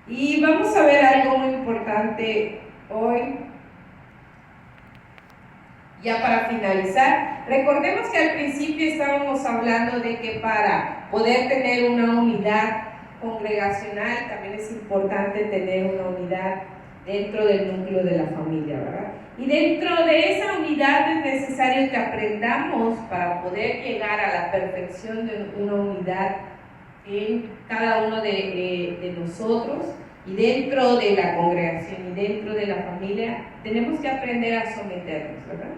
Y vamos a ver algo muy importante hoy, ya para finalizar. Recordemos que al principio estábamos hablando de que para poder tener una unidad congregacional también es importante tener una unidad dentro del núcleo de la familia, ¿verdad? Y dentro de esa unidad es necesario que aprendamos para poder llegar a la perfección de una unidad en cada uno de nosotros y dentro de la congregación y dentro de la familia. Tenemos que aprender a someternos, ¿verdad?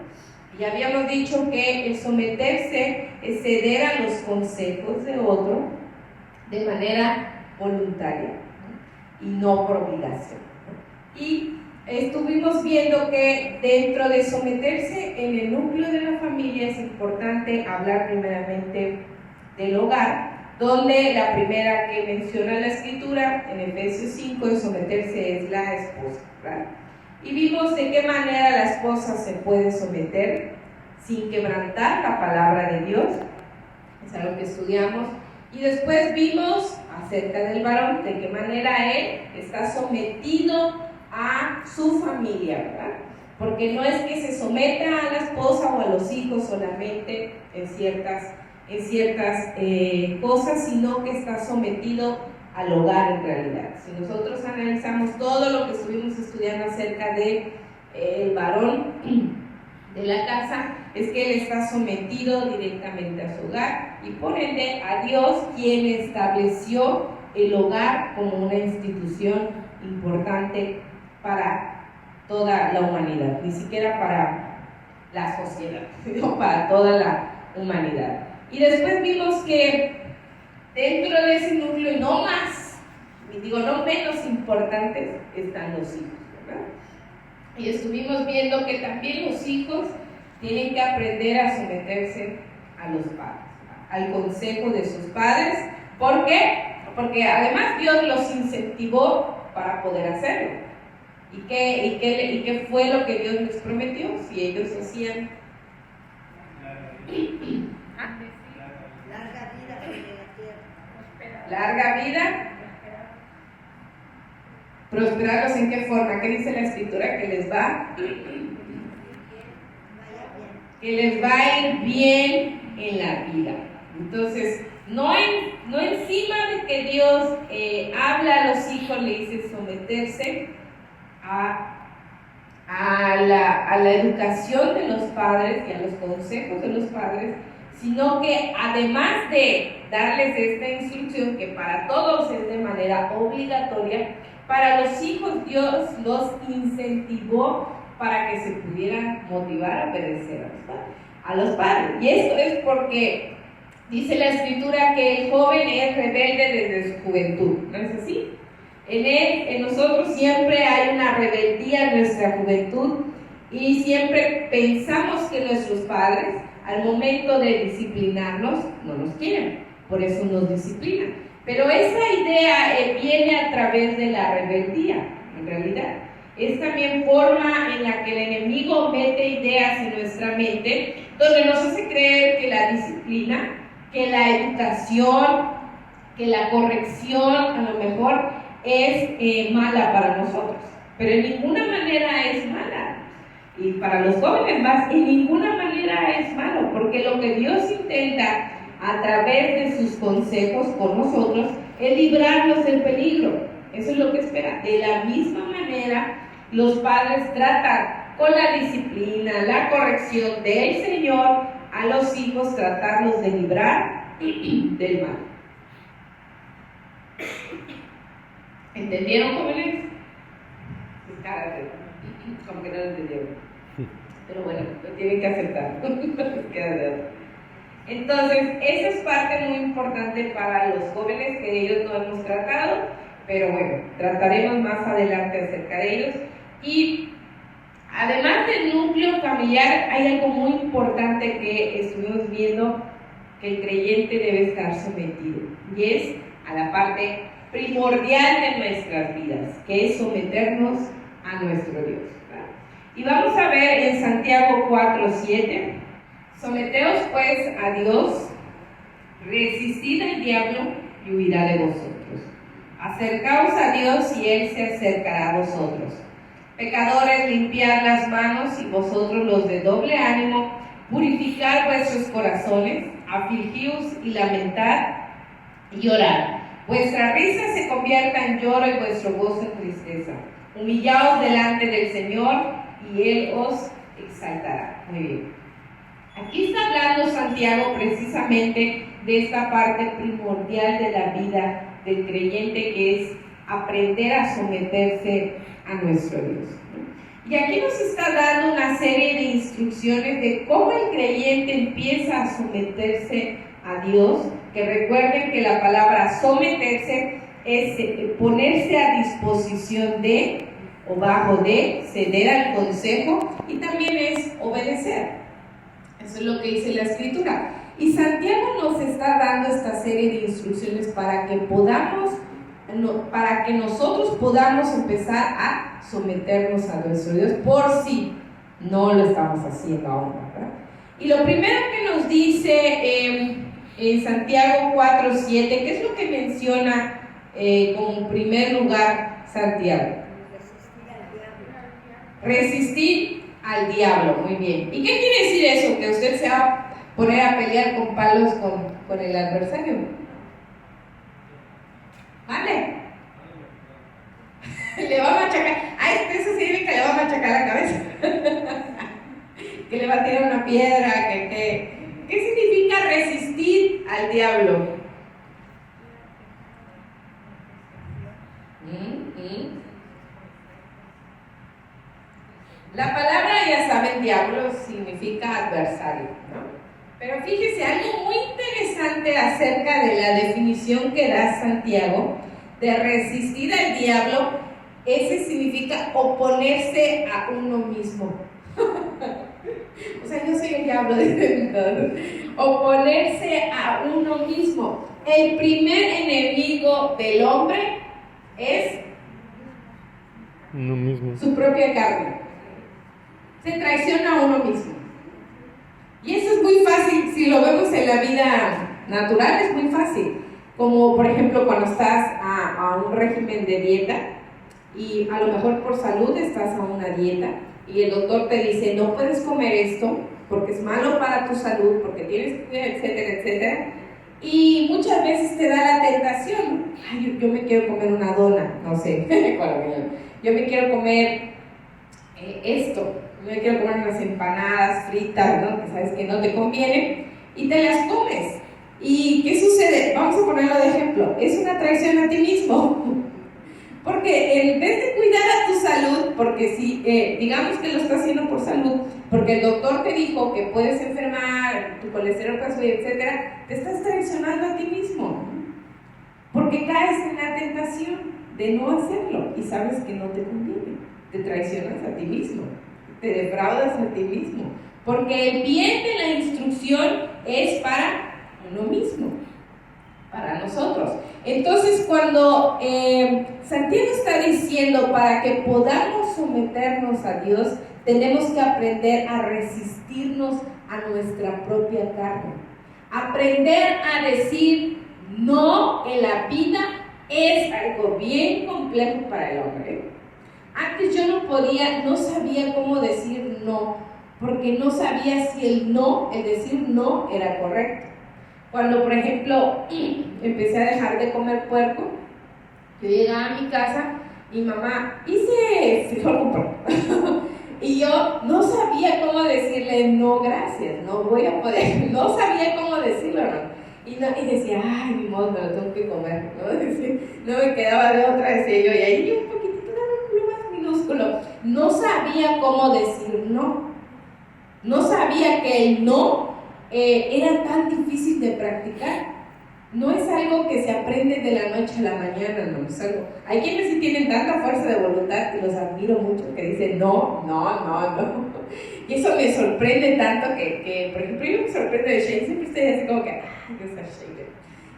Y habíamos dicho que el someterse es ceder a los consejos de otro de manera voluntaria, ¿no? Y no por obligación, ¿no? Y estuvimos viendo que dentro de someterse en el núcleo de la familia es importante hablar primeramente del hogar, donde la primera que menciona la escritura en Efesios 5 de someterse es la esposa, ¿verdad? Y vimos de qué manera la esposa se puede someter sin quebrantar la palabra de Dios, es algo que estudiamos. Y después vimos acerca del varón, de qué manera él está sometido a su familia, ¿verdad? Porque no es que se someta a la esposa o a los hijos solamente en ciertas cosas, sino que está sometido al hogar en realidad. Si nosotros analizamos todo lo que estuvimos estudiando acerca de el varón de la casa, es que él está sometido directamente a su hogar y por ende a Dios, quien estableció el hogar como una institución importante para toda la humanidad, ni siquiera para la sociedad, sino para toda la humanidad. Y después vimos que dentro de ese núcleo, y no más, y digo no menos importantes, están los hijos, ¿verdad? Y estuvimos viendo que también los hijos tienen que aprender a someterse a los padres, al consejo de sus padres. ¿Por qué? Porque además Dios los incentivó para poder hacerlo. ¿Y qué fue lo que Dios les prometió? Si ellos hacían larga vida, prosperarlos. ¿En qué forma? ¿Qué dice la escritura? Que les va a ir bien en la vida. Entonces, no encima de que Dios habla a los hijos, le dice someterse a la educación de los padres y a los consejos de los padres, sino que además de darles esta instrucción que para todos es de manera obligatoria, para los hijos Dios los incentivó para que se pudieran motivar a obedecer a los padres. Y esto es porque dice la escritura que el joven es rebelde desde su juventud, ¿no es así? En nosotros siempre hay una rebeldía en nuestra juventud y siempre pensamos que nuestros padres al momento de disciplinarnos no nos quieren, por eso nos disciplinan. Pero esa idea viene a través de la rebeldía, en realidad. Es también forma en la que el enemigo mete ideas en nuestra mente, donde nos hace creer que la disciplina, que la educación, que la corrección a lo mejor es mala para nosotros, pero en ninguna manera es mala. Y para los jóvenes más, en ninguna manera es malo, porque lo que Dios intenta a través de sus consejos con nosotros es librarnos del peligro. Eso es lo que espera. De la misma manera, los padres tratan con la disciplina, la corrección del Señor a los hijos, tratarlos de librar del mal. ¿Entendieron, jóvenes? Como que no lo entendieron. Pero bueno, lo tienen que aceptar. Entonces, esa es parte muy importante para los jóvenes que ellos no hemos tratado, pero bueno, trataremos más adelante acerca de ellos. Y además del núcleo familiar, hay algo muy importante que estuvimos viendo que el creyente debe estar sometido, y es a la parte primordial de nuestras vidas, que es someternos a nuestro Dios, ¿verdad? Y vamos a ver en Santiago 4:7, someteos pues a Dios, resistid al diablo y huirá de vosotros. Acercaos a Dios y Él se acercará a vosotros. Pecadores, limpiad las manos, y vosotros los de doble ánimo, purificad vuestros corazones, afligíos y lamentad y orad. Vuestra risa se convierta en lloro y vuestro gozo en tristeza. Humillaos delante del Señor y Él os exaltará. Muy bien. Aquí está hablando Santiago precisamente de esta parte primordial de la vida del creyente, que es aprender a someterse a nuestro Dios. Y aquí nos está dando una serie de instrucciones de cómo el creyente empieza a someterse a Dios, que recuerden que la palabra someterse es ponerse a disposición de, o bajo de, ceder al consejo, y también es obedecer. Eso es lo que dice la Escritura. Y Santiago nos está dando esta serie de instrucciones para que nosotros podamos empezar a someternos a nuestro Dios, por si no lo estamos haciendo aún, ¿verdad? Y lo primero que nos dice en Santiago 4:7, ¿qué es lo que menciona como primer lugar Santiago? Resistir al diablo. Muy bien. ¿Y qué quiere decir eso? Que usted se va a poner a pelear con palos con el adversario. ¿Vale? Le va a machacar. Eso significa que le va a machacar la cabeza. Que le va a tirar una piedra. ¿Qué significa resistir al diablo? La palabra, ya saben, diablo significa adversario, ¿no? Pero fíjese, algo muy interesante acerca de la definición que da Santiago de resistir al diablo. Ese significa oponerse a uno mismo. O sea, yo soy el diablo de todo. Oponerse a uno mismo. El primer enemigo del hombre es uno mismo, su propia carne. Se traiciona a uno mismo. Y eso es muy fácil, si lo vemos en la vida natural, es muy fácil. Como por ejemplo cuando estás a un régimen de dieta, y a lo mejor por salud estás a una dieta, y el doctor te dice, no puedes comer esto, porque es malo para tu salud, porque tienes que cuidar, etcétera, etcétera. Y muchas veces te da la tentación. Ay, yo me quiero comer una dona, no sé, yo me quiero comer esto. No quiero comer unas empanadas fritas, ¿no? Que sabes que no te convienen, y te las comes. ¿Y qué sucede? Vamos a ponerlo de ejemplo. Es una traición a ti mismo. Porque en vez de cuidar a tu salud, porque si digamos que lo estás haciendo por salud, porque el doctor te dijo que puedes enfermar, tu colesterol puede subir, etcétera, te estás traicionando a ti mismo. Porque caes en la tentación de no hacerlo y sabes que no te conviene. Te traicionas a ti mismo. Te defraudas a ti mismo, porque el bien de la instrucción es para uno mismo, para nosotros. Entonces, cuando Santiago está diciendo para que podamos someternos a Dios, tenemos que aprender a resistirnos a nuestra propia carne, aprender a decir no en la vida. Es algo bien complejo para el hombre. Antes yo no sabía cómo decir no, porque no sabía si el decir no era correcto. Cuando, por ejemplo, empecé a dejar de comer puerco, yo llegaba a mi casa y mamá, hice frijol con puerco. Y yo no sabía cómo decirle no, gracias, no voy a poder, no sabía cómo decirlo, ¿no? Y decía, ay, ni modo, me lo tengo que comer, ¿no? No me quedaba de otra, decía yo, y ahí un poquitito minúsculo. No sabía cómo decir no. No sabía que el no era tan difícil de practicar. No es algo que se aprende de la noche a la mañana, no es algo. Hay quienes sí tienen tanta fuerza de voluntad, y los admiro mucho, que dicen no. Y eso me sorprende tanto que por ejemplo, yo me sorprendo de Shane, siempre estoy así como que, ay, esa Shane.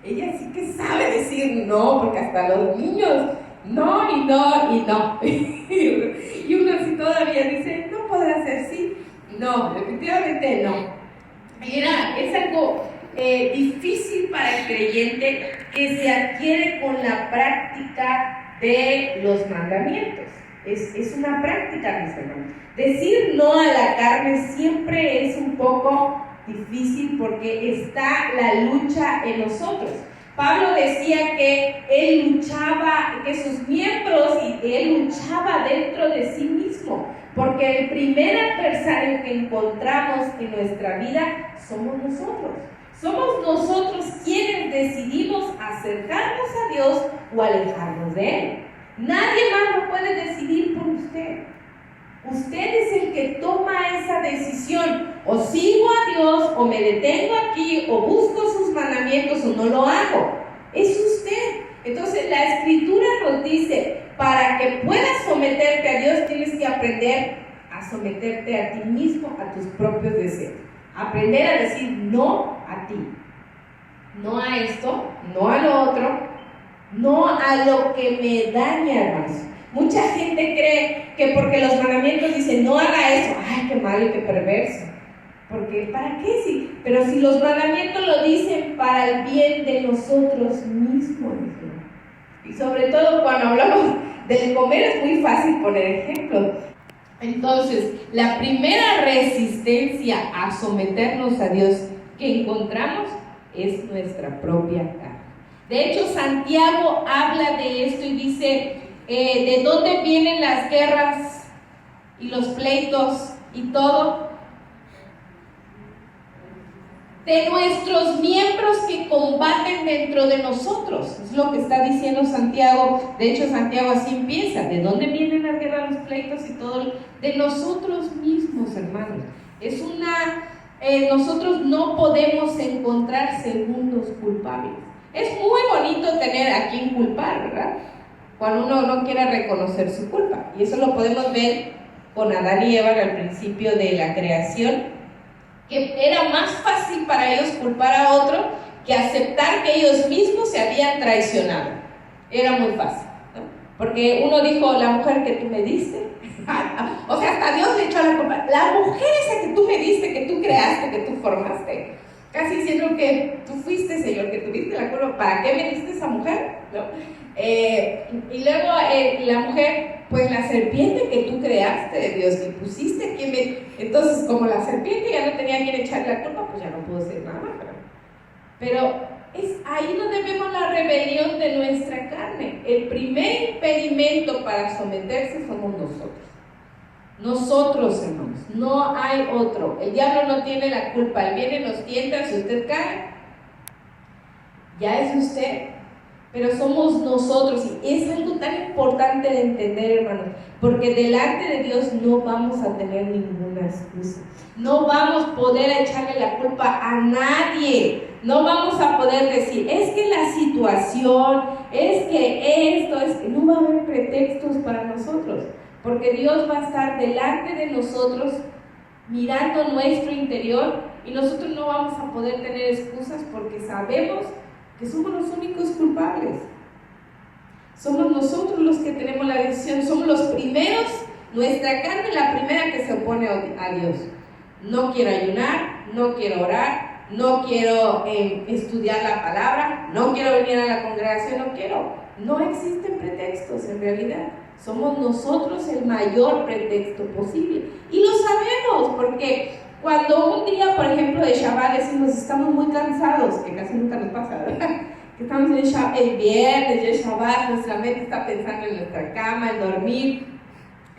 Ella sí que sabe decir no, porque hasta los niños, no y no y no. Y uno así todavía dice, no podrá ser sí, no, definitivamente no. Y es algo difícil para el creyente que se adquiere con la práctica de los mandamientos. Es una práctica, mis hermanos. Decir no a la carne siempre es un poco difícil porque está la lucha en nosotros. Pablo decía que él luchaba, que sus miembros, y él luchaba dentro de sí mismo, porque el primer adversario que encontramos en nuestra vida somos nosotros. Somos nosotros quienes decidimos acercarnos a Dios o alejarnos de Él. Nadie más lo puede decidir por usted. Usted es el que toma esa decisión. O sigo a Dios, o me detengo aquí, o busco sus mandamientos, o no lo hago. Es usted. Entonces la Escritura nos dice, para que puedas someterte a Dios, tienes que aprender a someterte a ti mismo, a tus propios deseos. Aprender a decir no a ti. No a esto, no a lo otro, no a lo que me daña, hermanos. Mucha gente cree que porque los mandamientos dicen no haga eso, ay, qué malo y qué perverso. Porque, ¿para qué? Sí, pero si los mandamientos lo dicen para el bien de nosotros mismos. Y sobre todo cuando hablamos del comer es muy fácil poner ejemplos. Entonces, la primera resistencia a someternos a Dios que encontramos es nuestra propia carne. De hecho, Santiago habla de esto y dice, ¿de dónde vienen las guerras y los pleitos y todo? De nuestros miembros que combaten dentro de nosotros. Es lo que está diciendo Santiago. De hecho, Santiago así empieza. ¿De dónde vienen las guerras, los pleitos y todo? De nosotros mismos, hermanos. Nosotros no podemos encontrar segundos culpables. Es muy bonito tener a quien culpar, ¿verdad? Cuando uno no quiere reconocer su culpa. Y eso lo podemos ver con Adán y Eva al principio de la creación, que era más fácil para ellos culpar a otro que aceptar que ellos mismos se habían traicionado. Era muy fácil, ¿no? Porque uno dijo, la mujer que tú me diste, o sea, hasta Dios le echó la culpa. La mujer esa que tú me diste, que tú creaste, que tú formaste, casi diciendo que tú fuiste, Señor, que tuviste la culpa. ¿Para qué me diste esa mujer? ¿No? Y luego la mujer, pues la serpiente que tú creaste, Dios, que pusiste aquí entonces como la serpiente ya no tenía quien echarle la culpa, pues ya no pudo ser nada más, ¿verdad? Pero es ahí donde vemos la rebelión de nuestra carne. El primer impedimento para someterse somos nosotros, hermanos, no hay otro. El diablo no tiene la culpa, él viene, nos tienta, si usted cae, ya es usted. Pero somos nosotros, y es algo tan importante de entender, hermanos, porque delante de Dios no vamos a tener ninguna excusa. No vamos a poder echarle la culpa a nadie. No vamos a poder decir, es que la situación, es que esto, es que no va a haber pretextos para nosotros, porque Dios va a estar delante de nosotros, mirando nuestro interior, y nosotros no vamos a poder tener excusas porque sabemos que somos los únicos culpables. Somos nosotros los que tenemos la decisión, somos los primeros, nuestra carne es la primera que se opone a Dios. No quiero ayunar, no quiero orar, no quiero estudiar la palabra, no quiero venir a la congregación, no quiero. No existen pretextos en realidad. Somos nosotros el mayor pretexto posible. Y lo sabemos porque cuando un día, por ejemplo, de Shabbat decimos estamos muy cansados, que casi nunca nos pasa, ¿verdad? Que estamos el viernes, ya Shabbat, nuestra mente está pensando en nuestra cama, en dormir,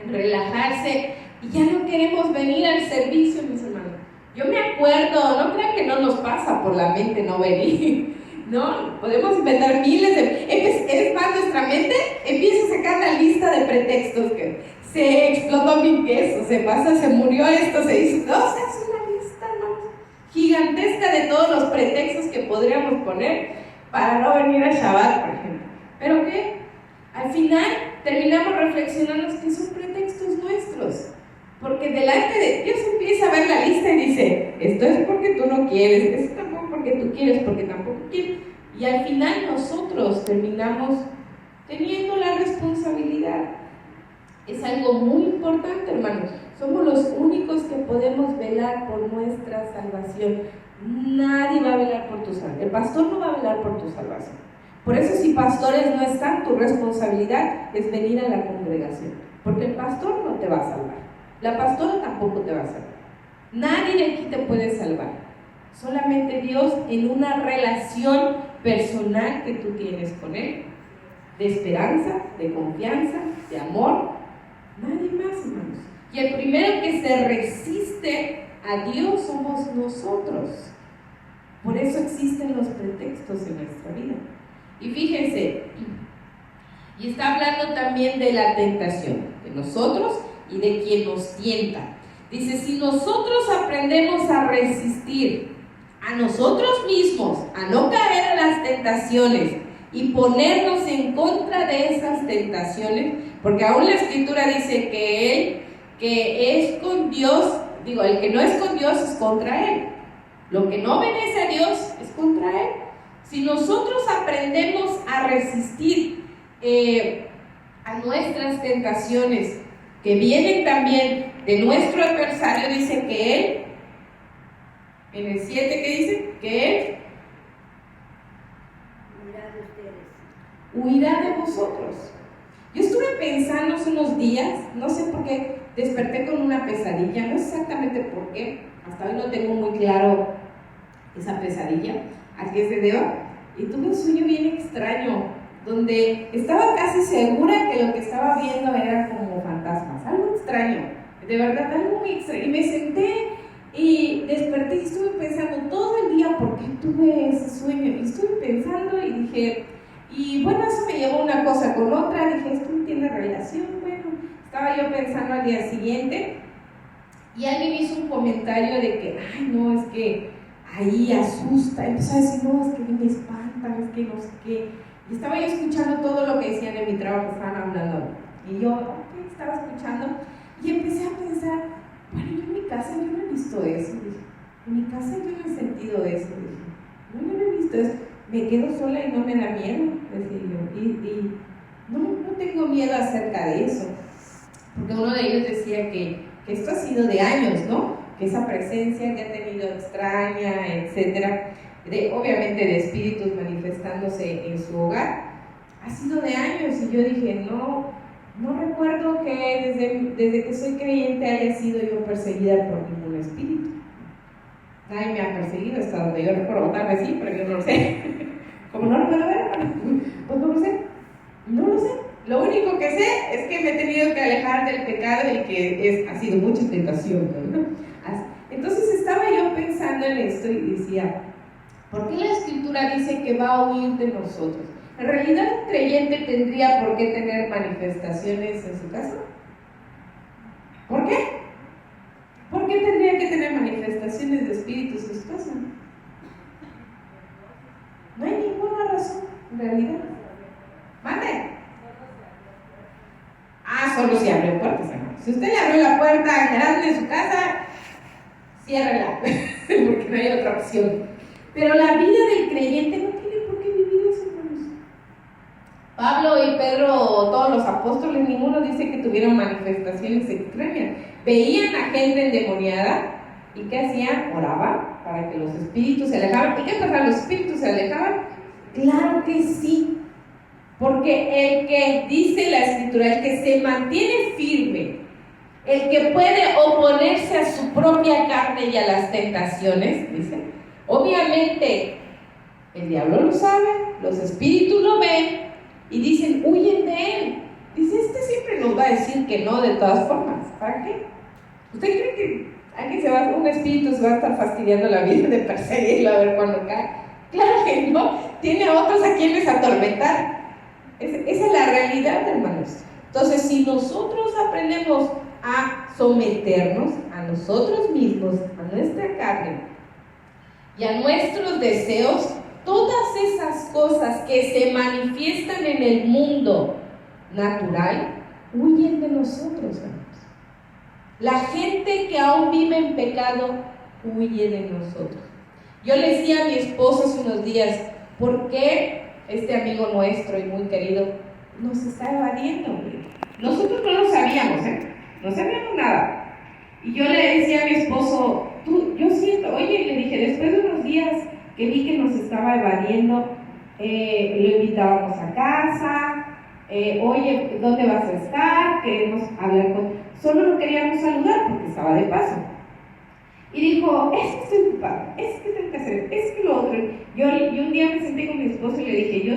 en relajarse, y ya no queremos venir al servicio, mis hermanos. Yo me acuerdo, no crean que no nos pasa por la mente no venir, ¿no? Podemos inventar miles es más, nuestra mente empieza a sacar la lista de pretextos que se explotó mi queso, se murió esto, se hizo, no, o sea, es una lista, ¿no?, gigantesca de todos los pretextos que podríamos poner para no venir a Shabbat, por ejemplo. ¿Pero qué? Al final terminamos reflexionando que son pretextos nuestros, porque delante de Dios empieza a ver la lista y dice, esto es porque tú no quieres, esto tampoco porque tú quieres, porque tampoco quieres, y al final nosotros terminamos teniendo la responsabilidad. Es algo muy importante, hermanos. Somos los únicos que podemos velar por nuestra salvación. Nadie va a velar por tu salvación. El pastor no va a velar por tu salvación. Por eso, si pastores no están, tu responsabilidad es venir a la congregación, porque el pastor no te va a salvar, la pastora tampoco te va a salvar, nadie de aquí te puede salvar, solamente Dios en una relación personal que tú tienes con Él, de esperanza, de confianza, de amor, nadie más, hermanos. Y el primero que se resiste a Dios somos nosotros. Por eso existen los pretextos en nuestra vida. Y fíjense, y está hablando también de la tentación, de nosotros y de quien nos tienta. Dice, si nosotros aprendemos a resistir a nosotros mismos, a no caer en las tentaciones y ponernos en contra de esas tentaciones, porque aún la Escritura dice que Él, que es con Dios, digo, el que no es con Dios es contra Él. Lo que no obedece a Dios es contra Él. Si nosotros aprendemos a resistir a nuestras tentaciones, que vienen también de nuestro adversario, dice que Él, en el 7, ¿qué dice? Que Él huirá de vosotros. Yo estuve pensando hace unos días, no sé por qué, desperté con una pesadilla, no sé exactamente por qué, hasta hoy no tengo muy claro esa pesadilla, a qué se deba, y tuve un sueño bien extraño, donde estaba casi segura que lo que estaba viendo eran como fantasmas, algo extraño, de verdad, algo muy extraño, y me senté y desperté y estuve pensando todo el día por qué tuve ese sueño, y estuve pensando y dije, y bueno, eso me llevó una cosa con otra, dije, esto no tiene relación, bueno, estaba yo pensando al día siguiente, y alguien hizo un comentario de que, ay no, es que ahí asusta, empezó a decir, no, es que me espantan, es que no sé qué. Y estaba yo escuchando todo lo que decían en mi trabajo, que estaban hablando. Y yo, ok, estaba escuchando. Y empecé a pensar, bueno, yo en mi casa yo no he visto eso. Dije, en mi casa yo no he sentido eso. Dije, no, yo no he visto eso. Me quedo sola y no me da miedo, decía yo. Y no tengo miedo acerca de eso. Porque uno de ellos decía que esto ha sido de años, ¿no? Que esa presencia que ha tenido extraña, etcétera, obviamente de espíritus manifestándose en su hogar, ha sido de años. Y yo dije, no recuerdo que desde que soy creyente haya sido yo perseguida por ningún espíritu. Nadie me ha perseguido hasta donde yo recuerdo, tal vez sí, pero yo no lo sé. Como no lo puedo ver, pues no lo sé. No lo sé. Lo único que sé es que me he tenido que alejar del pecado y que ha sido mucha tentación, ¿no? Entonces estaba yo pensando en esto y decía, ¿por qué la Escritura dice que va a huir de nosotros? ¿En realidad un creyente tendría por qué tener manifestaciones en su casa? ¿Por qué? ¿Por qué tendría que tener manifestaciones de espíritus en su casa? No hay ninguna razón, en realidad. ¿Mande? Solo si abre puertas, hermano. Si usted le abrió la puerta grande de su casa, ciérrela, porque no hay otra opción. Pero la vida del creyente no tiene por qué vivir eso, hermanos. Pablo y Pedro, todos los apóstoles, ninguno dice que tuvieron manifestaciones extrañas. Veían a gente endemoniada y ¿qué hacían? Oraban para que los espíritus se alejaban. ¿Y qué pasaba? ¿Los espíritus se alejaban? Claro que sí. Porque el que, dice la Escritura, el que se mantiene firme, el que puede oponerse a su propia carne y a las tentaciones, dice, obviamente el diablo lo sabe, los espíritus lo ven y dicen, huyen de él. Dice, siempre nos va a decir que no de todas formas. ¿Para qué? ¿Usted cree que un espíritu se va a estar fastidiando la vida de perseguirlo a ver cuándo cae? Claro que no, tiene a otros a quienes atormentar. Esa es la realidad, hermanos. Entonces, si nosotros aprendemos a someternos a nosotros mismos, a nuestra carne y a nuestros deseos, todas esas cosas que se manifiestan en el mundo natural huyen de nosotros, hermanos. La gente que aún vive en pecado huye de nosotros. Yo le decía a mi esposo hace unos días, ¿por qué este amigo nuestro y muy querido nos está evadiendo? Nosotros no lo sabíamos, no sabíamos nada. Y yo le decía a mi esposo, yo siento, oye, le dije, después de unos días que vi que nos estaba evadiendo, lo invitábamos a casa, oye, ¿dónde vas a estar? Queremos hablar con... Solo lo queríamos saludar porque estaba de paso. Y dijo, es que estoy ocupado, es que tengo que hacer, es que lo otro. Yo un día me senté con mi esposo y le dije, yo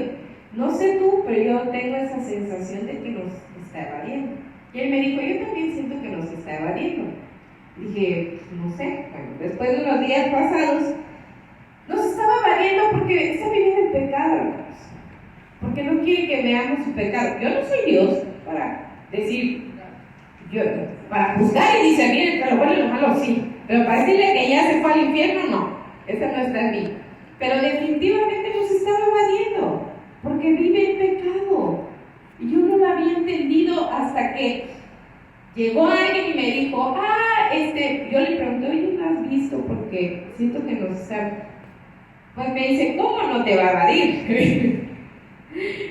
no sé tú, pero yo tengo esa sensación de que nos está evadiendo. Y él me dijo, yo también siento que nos está evadiendo. Dije, no sé, bueno, después de unos días pasados, nos estaba evadiendo porque está viviendo en pecado, hermanos. Porque no quiere que veamos su pecado. Yo no soy Dios para decir, para juzgar y discernir entre lo bueno y lo malo, sí. Pero para decirle que ya se fue al infierno, no. Esa no está en mí. Pero definitivamente nos estaba evadiendo, porque vive en pecado. Y yo no lo había entendido hasta que llegó alguien y me dijo, yo le pregunté, oye, ¿no has visto? Porque siento que nos está... Pues me dice, ¿cómo no te va a evadir?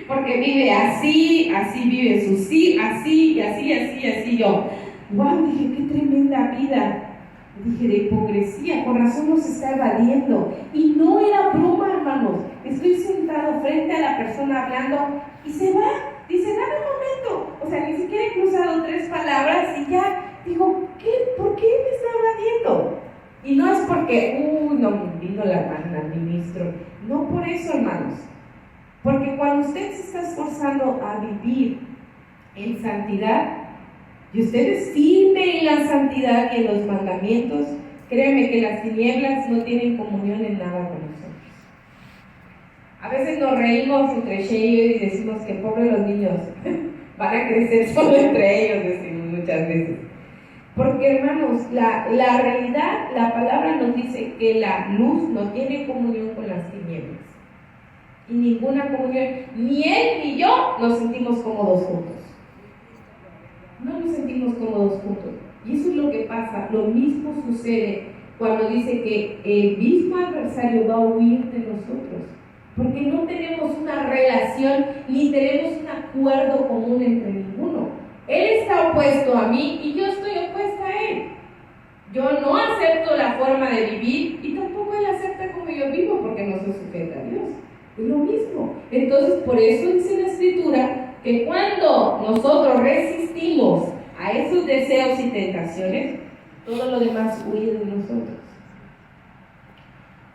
Porque vive así vive su sí, así, y así. Yo, wow, dije, qué tremenda vida. Dije, de hipocresía, con razón nos está evadiendo. Y no era broma, hermanos. Estoy sentado frente a la persona hablando y se va. Dice, dame un momento. O sea, ni siquiera he cruzado 3 palabras y ya digo, ¿por qué me está evadiendo? Y no es porque, no vino la hermana al ministro. No por eso, hermanos. Porque cuando usted se está esforzando a vivir en santidad, y usted es firme en la santidad y en los mandamientos, créanme que las tinieblas no tienen comunión en nada con nosotros. A veces nos reímos entre ellos y decimos que pobres los niños van a crecer solo entre ellos, decimos muchas veces. Porque, hermanos, la realidad, la palabra nos dice que la luz no tiene comunión con las tinieblas. Y ninguna comunión, ni él ni yo nos sentimos cómodos juntos. No nos sentimos cómodos juntos. Y eso es lo que pasa. Lo mismo sucede cuando dice que el mismo adversario va a huir de nosotros. Porque no tenemos una relación ni tenemos un acuerdo común entre ninguno. Él está opuesto a mí y yo estoy opuesta a él. Yo no acepto la forma de vivir y tampoco él acepta como yo vivo porque no se sujeta a Dios. Es lo mismo. Entonces, por eso dice la Escritura que cuando nosotros resistimos a esos deseos y tentaciones, todo lo demás huye de nosotros.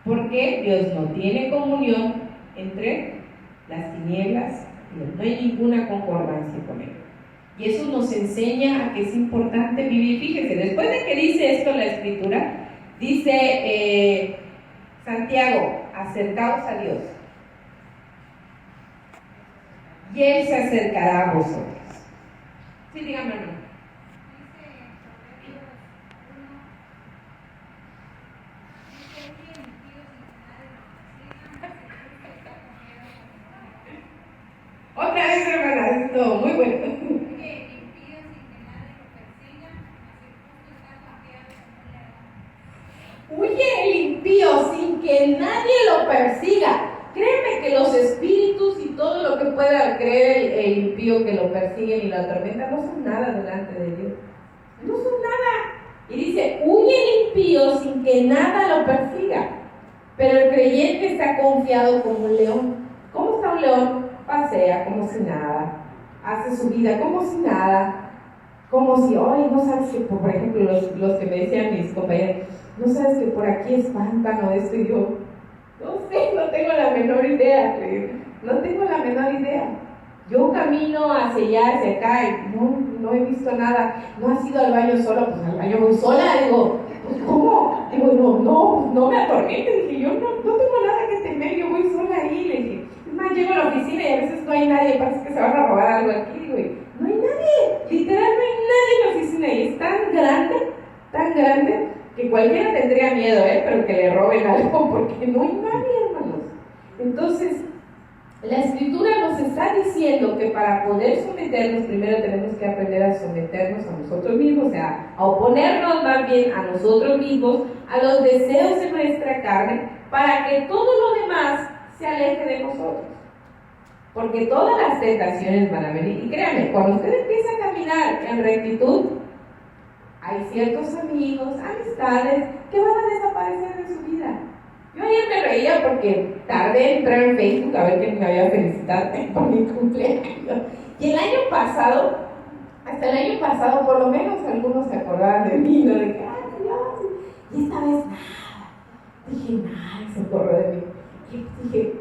Porque Dios no tiene comunión entre las tinieblas y Dios. No hay ninguna concordancia con Él. Y eso nos enseña a que es importante vivir. Fíjese, después de que dice esto la Escritura, dice Santiago, acercaos a Dios. Y Él se acercará a vosotros. Sí, dígame, hermano. Otra vez, hermana, esto muy bueno. Huye el impío sin que nadie lo persiga. Créeme que los espíritus y todo lo que pueda creer el impío que lo persiguen y lo atormentan no son nada delante de Dios. No son nada. Y dice, huye el impío sin que nada lo persiga. Pero el creyente está confiado como un león. ¿Cómo está un león? Pasea como si nada. Hace su vida como si nada. Como si, no sabes que, por ejemplo, los que me decían mis compañeros, no sabes que por aquí es pántano esto, y yo, no sé, no tengo la menor idea, no tengo la menor idea. Yo camino hacia allá, hacia acá, y no he visto nada. ¿No has ido al baño sola? Pues al baño voy sola, digo, pues ¿cómo? Digo, no me atormentes, dije, yo no tengo nada que temer, yo voy sola ahí, le dije. Es más, llego a la oficina y a veces no hay nadie, parece que se van a robar algo aquí, digo, no hay nadie, literal no hay nadie en la oficina, y es tan grande, que cualquiera tendría miedo, pero que le roben algo, porque no hay nadie, hermanos. Entonces, la Escritura nos está diciendo que para poder someternos, primero tenemos que aprender a someternos a nosotros mismos, o sea, a oponernos más bien a nosotros mismos, a los deseos de nuestra carne, para que todo lo demás se aleje de nosotros. Porque todas las tentaciones van a venir. Y créanme, cuando usted empieza a caminar en rectitud, hay ciertos amigos, amistades que van a desaparecer de su vida. Yo ayer porque tardé en entrar en Facebook a ver quién me había felicitado por mi cumpleaños. Y el año pasado, hasta el año pasado, por lo menos algunos se acordaban de mí, ¿no? De que, Dios. Y esta vez nada. Dije, nada, se acordó de mí. Y dije,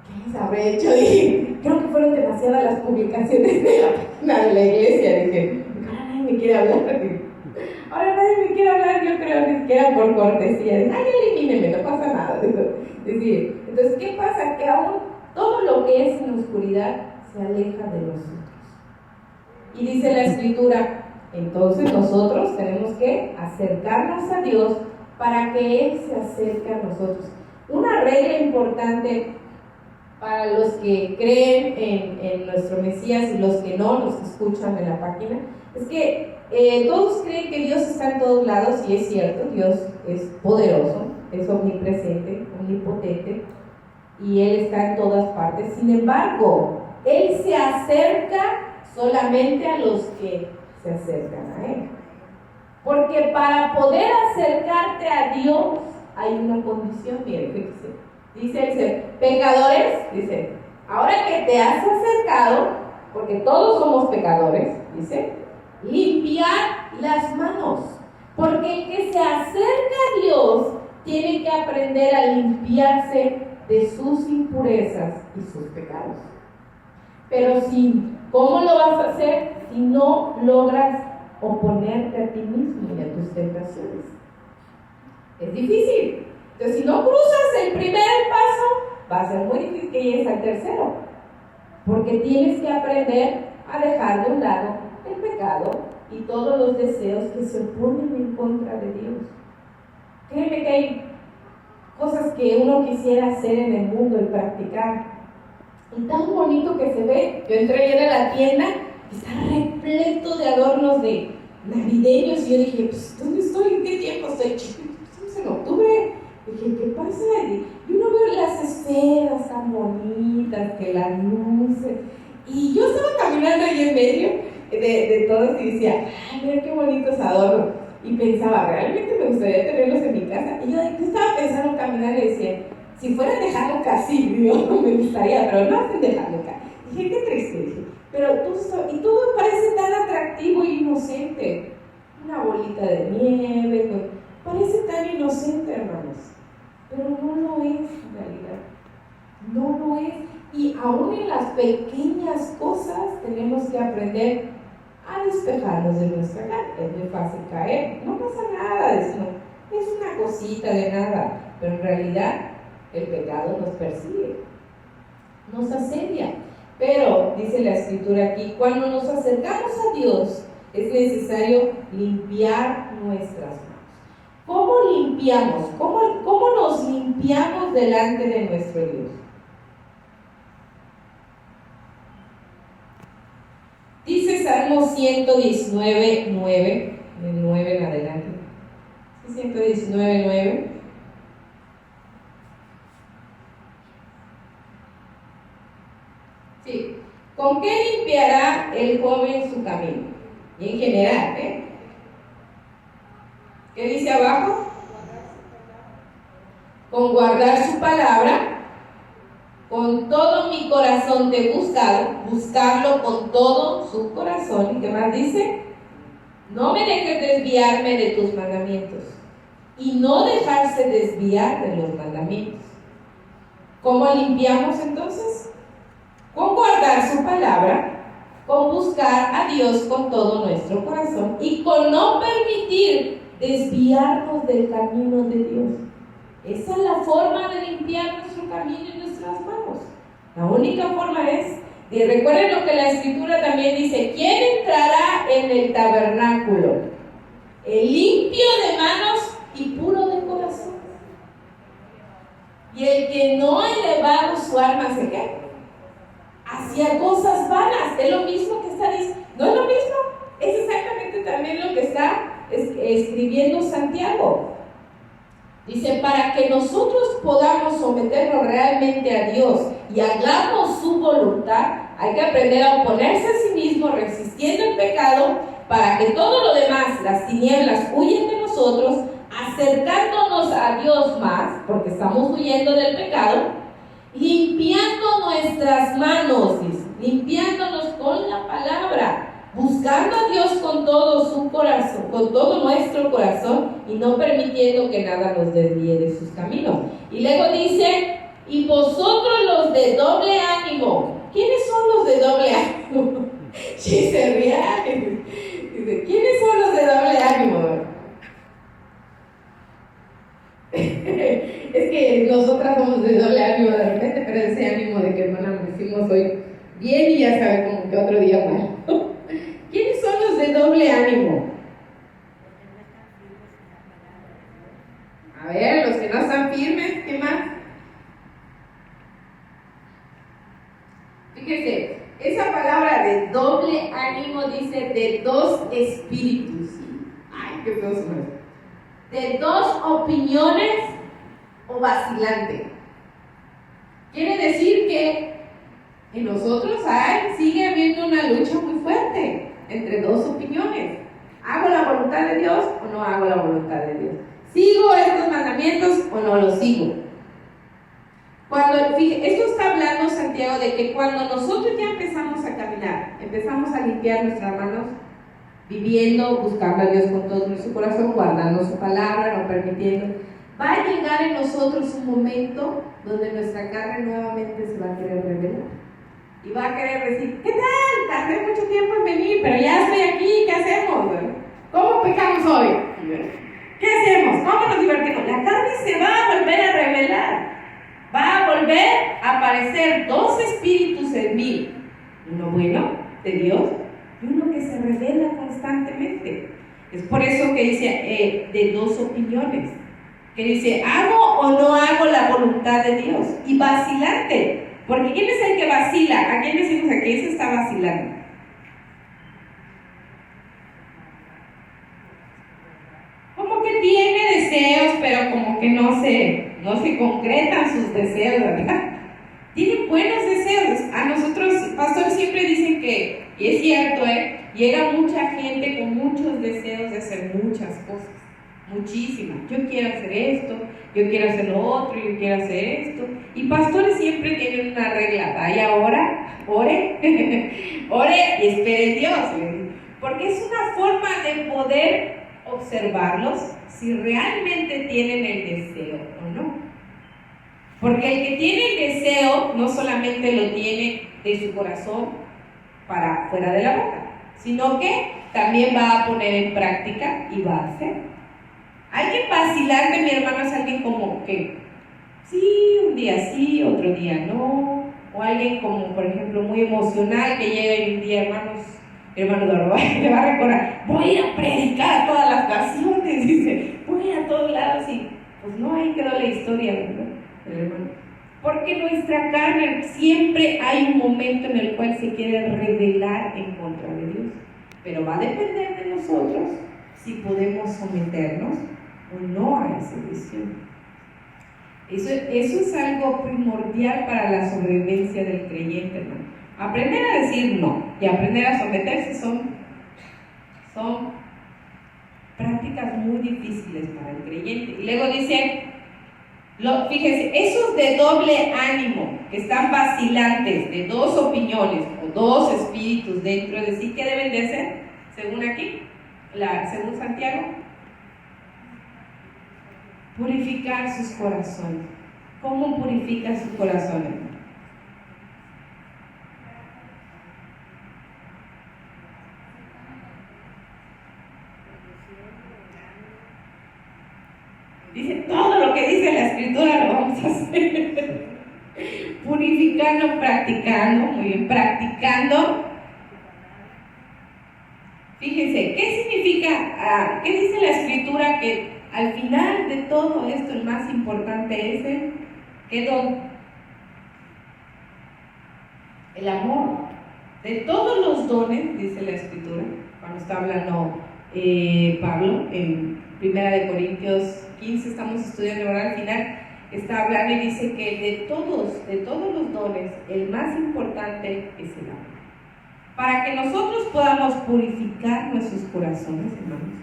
¿qué les habré hecho? Dije, creo que fueron demasiadas las publicaciones de la página de la iglesia. Dije, ahora nadie me quiere hablar. Ahora nadie me quiere hablar, yo creo, ni siquiera por cortesía. Dije, ay, elimíneme, no pasa nada. Decir, entonces, ¿qué pasa? Que aún todo lo que es en la oscuridad se aleja de nosotros. Y dice la Escritura, entonces nosotros tenemos que acercarnos a Dios para que Él se acerque a nosotros. Una regla importante para los que creen en nuestro Mesías y los que no, los que escuchan en la página, es que todos creen que Dios está en todos lados, y es cierto, Dios es poderoso, es omnipresente, omnipotente, y Él está en todas partes. Sin embargo, Él se acerca solamente a los que se acercan a Él. Porque para poder acercarte a Dios hay una condición, miren, fíjense. Dice, pecadores, dice, ahora que te has acercado, porque todos somos pecadores, dice, limpiar las manos. Porque el que se acerca a Dios tiene que aprender a limpiarse de sus impurezas y sus pecados. Pero ¿cómo lo vas a hacer si no logras oponerte a ti mismo y a tus tentaciones? Es difícil. Entonces, si no cruzas el primer paso, va a ser muy difícil que llegues al tercero. Porque tienes que aprender a dejar de un lado el pecado y todos los deseos que se oponen en contra de Dios. Créeme que hay cosas que uno quisiera hacer en el mundo y practicar. Y tan bonito que se ve. Yo entré ayer a la tienda y está repleto de adornos de navideños. Y yo dije, pues, ¿dónde estoy? ¿En qué tiempo estoy? Estamos en octubre. Dije, ¿qué pasa? Y uno ve las esferas tan bonitas, que las luces. Y yo estaba caminando ahí en medio de todos y decía, ay, mira qué bonitos adornos. Y pensaba, realmente me gustaría tenerlos en mi casa. Y yo estaba pensando caminar y decía, si fuera de Hanukkah, sí, Dios, me gustaría, pero no hacen de Hanukkah. Dije, qué triste, dije. Pero todo parece tan atractivo e inocente. Una bolita de nieve, pues, parece tan inocente, hermanos. Pero no lo es en realidad. No lo es. Y aún en las pequeñas cosas tenemos que aprender a despejarnos de nuestra carne. Es muy fácil caer. No pasa nada de eso. Es una cosita de nada. Pero en realidad el pecado nos persigue, nos asedia. Pero, dice la Escritura aquí, cuando nos acercamos a Dios, es necesario limpiar nuestras manos. ¿Cómo limpiamos? ¿Cómo nos limpiamos delante de nuestro Dios? Dice Salmo 119, 9, del 9 en adelante. 119, 9. Sí. ¿Con qué limpiará el joven su camino? Y en general, ¿qué dice abajo? Con guardar su palabra. Con todo mi corazón te he buscado, buscarlo con todo su corazón. ¿Y qué más dice? No me dejes desviarme de tus mandamientos. Y no dejarse desviar de los mandamientos. ¿Cómo limpiamos entonces? Con guardar su palabra, con buscar a Dios con todo nuestro corazón y con no permitir desviarnos del camino de Dios. Esa es la forma de limpiar nuestro camino y nuestras manos. La única forma es, y recuerden lo que la Escritura también dice, ¿quién entrará en el tabernáculo? El limpio de manos y puro de corazón. Y el que no ha elevado su alma hacia qué? Hacia cosas vanas. Es lo mismo que está diciendo. ¿No es lo mismo? Es exactamente también lo que está escribiendo Santiago. Dice, para que nosotros podamos someternos realmente a Dios y hagamos su voluntad, hay que aprender a oponerse a sí mismo, resistiendo el pecado, para que todo lo demás, las tinieblas, huyan de nosotros, acercándonos a Dios más, porque estamos huyendo del pecado, limpiando nuestras manos, dice, limpiándonos con la palabra, buscando a Dios con todo su corazón, con todo nuestro corazón, y no permitiendo que nada nos desvíe de sus caminos. Y luego dice, y vosotros los de doble ánimo. ¿Quiénes son los de doble ánimo? Sí, se ríe. Dice, ¿quiénes son los de doble ánimo? Es que nosotras somos de doble ánimo de repente, pero ese ánimo de que hermana me decimos hoy bien y ya sabe como que otro día mal. ¿Quiénes son los de doble ánimo? A ver, los que no están firmes, ¿qué más? Fíjese, esa palabra de doble ánimo dice de dos espíritus. Ay, qué feo suena. De dos opiniones o vacilante. Quiere decir que en nosotros sigue habiendo una lucha muy fuerte entre dos opiniones. ¿Hago la voluntad de Dios o no hago la voluntad de Dios? ¿Sigo estos mandamientos o no los sigo? Esto está hablando Santiago de que cuando nosotros ya empezamos a caminar, empezamos a limpiar nuestras manos, viviendo, buscando a Dios con todo nuestro corazón, guardando su palabra, no permitiendo, va a llegar en nosotros un momento donde nuestra carne nuevamente se va a querer revelar y va a querer decir, ¿qué tal? Tardé mucho tiempo en venir, pero ya estoy aquí, ¿qué hacemos? ¿Cómo pecamos hoy? ¿Qué hacemos? ¿Cómo nos divertimos? La carne se va a volver a revelar, va a volver a aparecer dos espíritus en mí, uno bueno de Dios y uno que se revela constantemente. Es por eso que dice de dos opiniones, que dice, ¿hago o no hago la voluntad de Dios? Y vacilante, porque ¿quién es el que vacila? ¿A quién decimos aquí? Ese está vacilando. Como que tiene deseos, pero como que no se concretan sus deseos, ¿verdad? Tiene buenos deseos. A nosotros, pastores siempre dicen que, y es cierto, llega mucha gente con muchos deseos de hacer muchas cosas, muchísimas. Yo quiero hacer esto, yo quiero hacer lo otro, yo quiero hacer esto. Y pastores siempre tienen una regla: vaya ahora, ore, ore y espere en Dios. Porque es una forma de poder observarlos si realmente tienen el deseo o no. Porque el que tiene el deseo no solamente lo tiene de su corazón para fuera de la boca, sino que también va a poner en práctica y va a hacer. Alguien vacilante, mi hermano, es alguien como que sí, un día sí, otro día no. O alguien como, por ejemplo, muy emocional que llega y un día, hermano Dorval, le va a recordar, voy a predicar a todas las naciones, dice, voy a todos lados, y pues no, ahí quedó la historia, ¿verdad? Porque nuestra carne siempre hay un momento en el cual se quiere rebelar en contra de Dios, pero va a depender de nosotros si podemos someternos o no a esa decisión. Eso es algo primordial para la sobrevivencia del creyente, hermano. Aprender a decir no y aprender a someterse son prácticas muy difíciles para el creyente. Y luego dice, fíjense, esos de doble ánimo, que están vacilantes, de dos opiniones o dos espíritus dentro de sí, ¿qué deben de ser? Según aquí, según Santiago, purificar sus corazones. ¿Cómo purifica sus corazones? Dice, todo lo que dice la Escritura lo vamos a hacer. Purificando, practicando, muy bien, practicando. Fíjense, ¿qué significa? ¿Qué dice la Escritura? Que al final de todo esto el más importante es ¿qué don? El amor. De todos los dones, dice la Escritura, cuando está hablando Pablo en 1 Corintios 15, estamos estudiando ahora al final, está hablando y dice que de todos los dones, el más importante es el amor. Para que nosotros podamos purificar nuestros corazones, hermanos,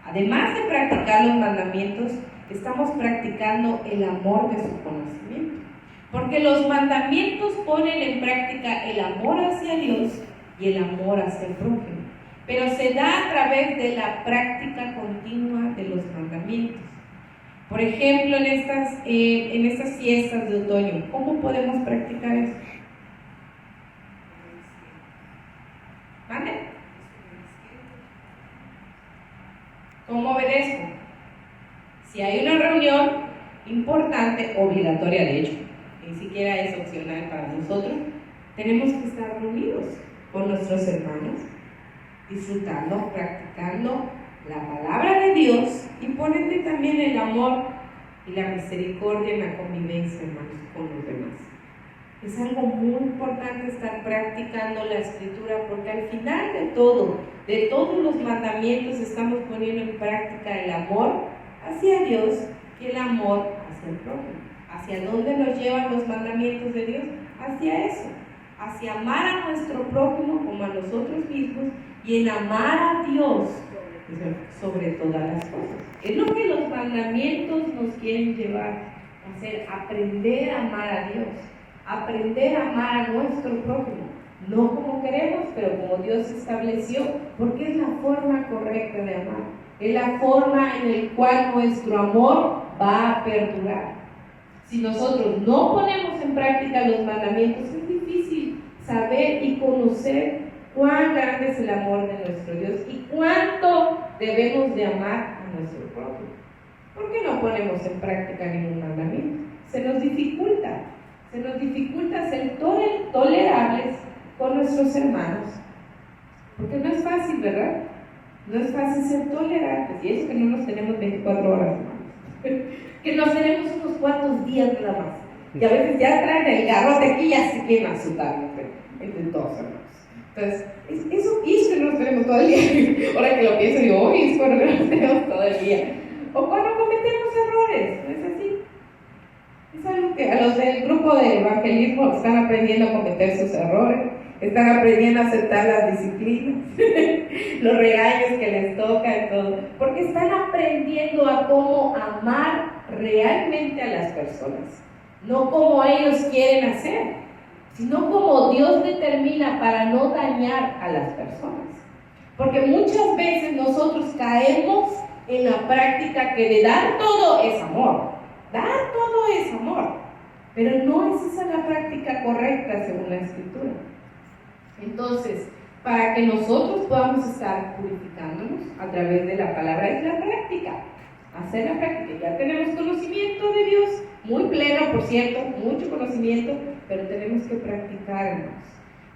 Además de practicar los mandamientos, estamos practicando el amor de su conocimiento. Porque los mandamientos ponen en práctica el amor hacia Dios y el amor hacia el prójimo. Pero se da a través de la práctica continua de los mandamientos. Por ejemplo, en estas fiestas de otoño, ¿cómo podemos practicar eso? ¿Vale? ¿Cómo obedezco? Si hay una reunión importante, obligatoria de hecho, ni siquiera es opcional para nosotros, tenemos que estar reunidos con nuestros hermanos, disfrutando, practicando la palabra de Dios y poniendo también el amor y la misericordia en la convivencia, hermanos, con los demás. Es algo muy importante estar practicando la escritura, porque al final de todos los mandamientos, estamos poniendo en práctica el amor hacia Dios y el amor hacia el prójimo. ¿Hacia dónde nos llevan los mandamientos de Dios? Hacia eso, hacia amar a nuestro prójimo como a nosotros mismos y en amar a Dios sobre todas las cosas. Es lo que los mandamientos nos quieren llevar a hacer, aprender a amar a Dios, aprender a amar a nuestro prójimo, no como queremos, pero como Dios estableció, porque es la forma correcta de amar, es la forma en la cual nuestro amor va a perdurar. Si nosotros no ponemos en práctica los mandamientos, es difícil saber y conocer cuán grande es el amor de nuestro Dios y cuánto debemos de amar a nuestro prójimo. ¿Por qué no ponemos en práctica ningún mandamiento? Se nos dificulta ser tolerables con nuestros hermanos, porque no es fácil, ¿verdad? No es fácil ser tolerantes, y eso que no nos tenemos 24 horas, hermanos, que nos tenemos unos cuantos días nada más, y a veces ya traen el garrote aquí y ya se quema su carne entre todos, hermanos. Entonces, eso que no nos tenemos todo el día. Ahora que lo pienso, digo, oye, es cuando no nos tenemos todo el día. O cuando cometemos errores, ¿no es así? Es algo que a los del grupo de evangelismo están aprendiendo a cometer sus errores, están aprendiendo a aceptar las disciplinas, los regaños que les toca y todo, porque están aprendiendo a cómo amar realmente a las personas, no como ellos quieren hacer, sino como Dios determina para no dañar a las personas. Porque muchas veces nosotros caemos en la práctica que de dar todo es amor. Dar todo es amor. Pero no es esa la práctica correcta según la Escritura. Entonces, para que nosotros podamos estar purificándonos a través de la palabra, es la práctica. Hacer la práctica. Ya tenemos conocimiento de Dios, muy pleno, por cierto, mucho conocimiento, pero tenemos que practicar, hermanos,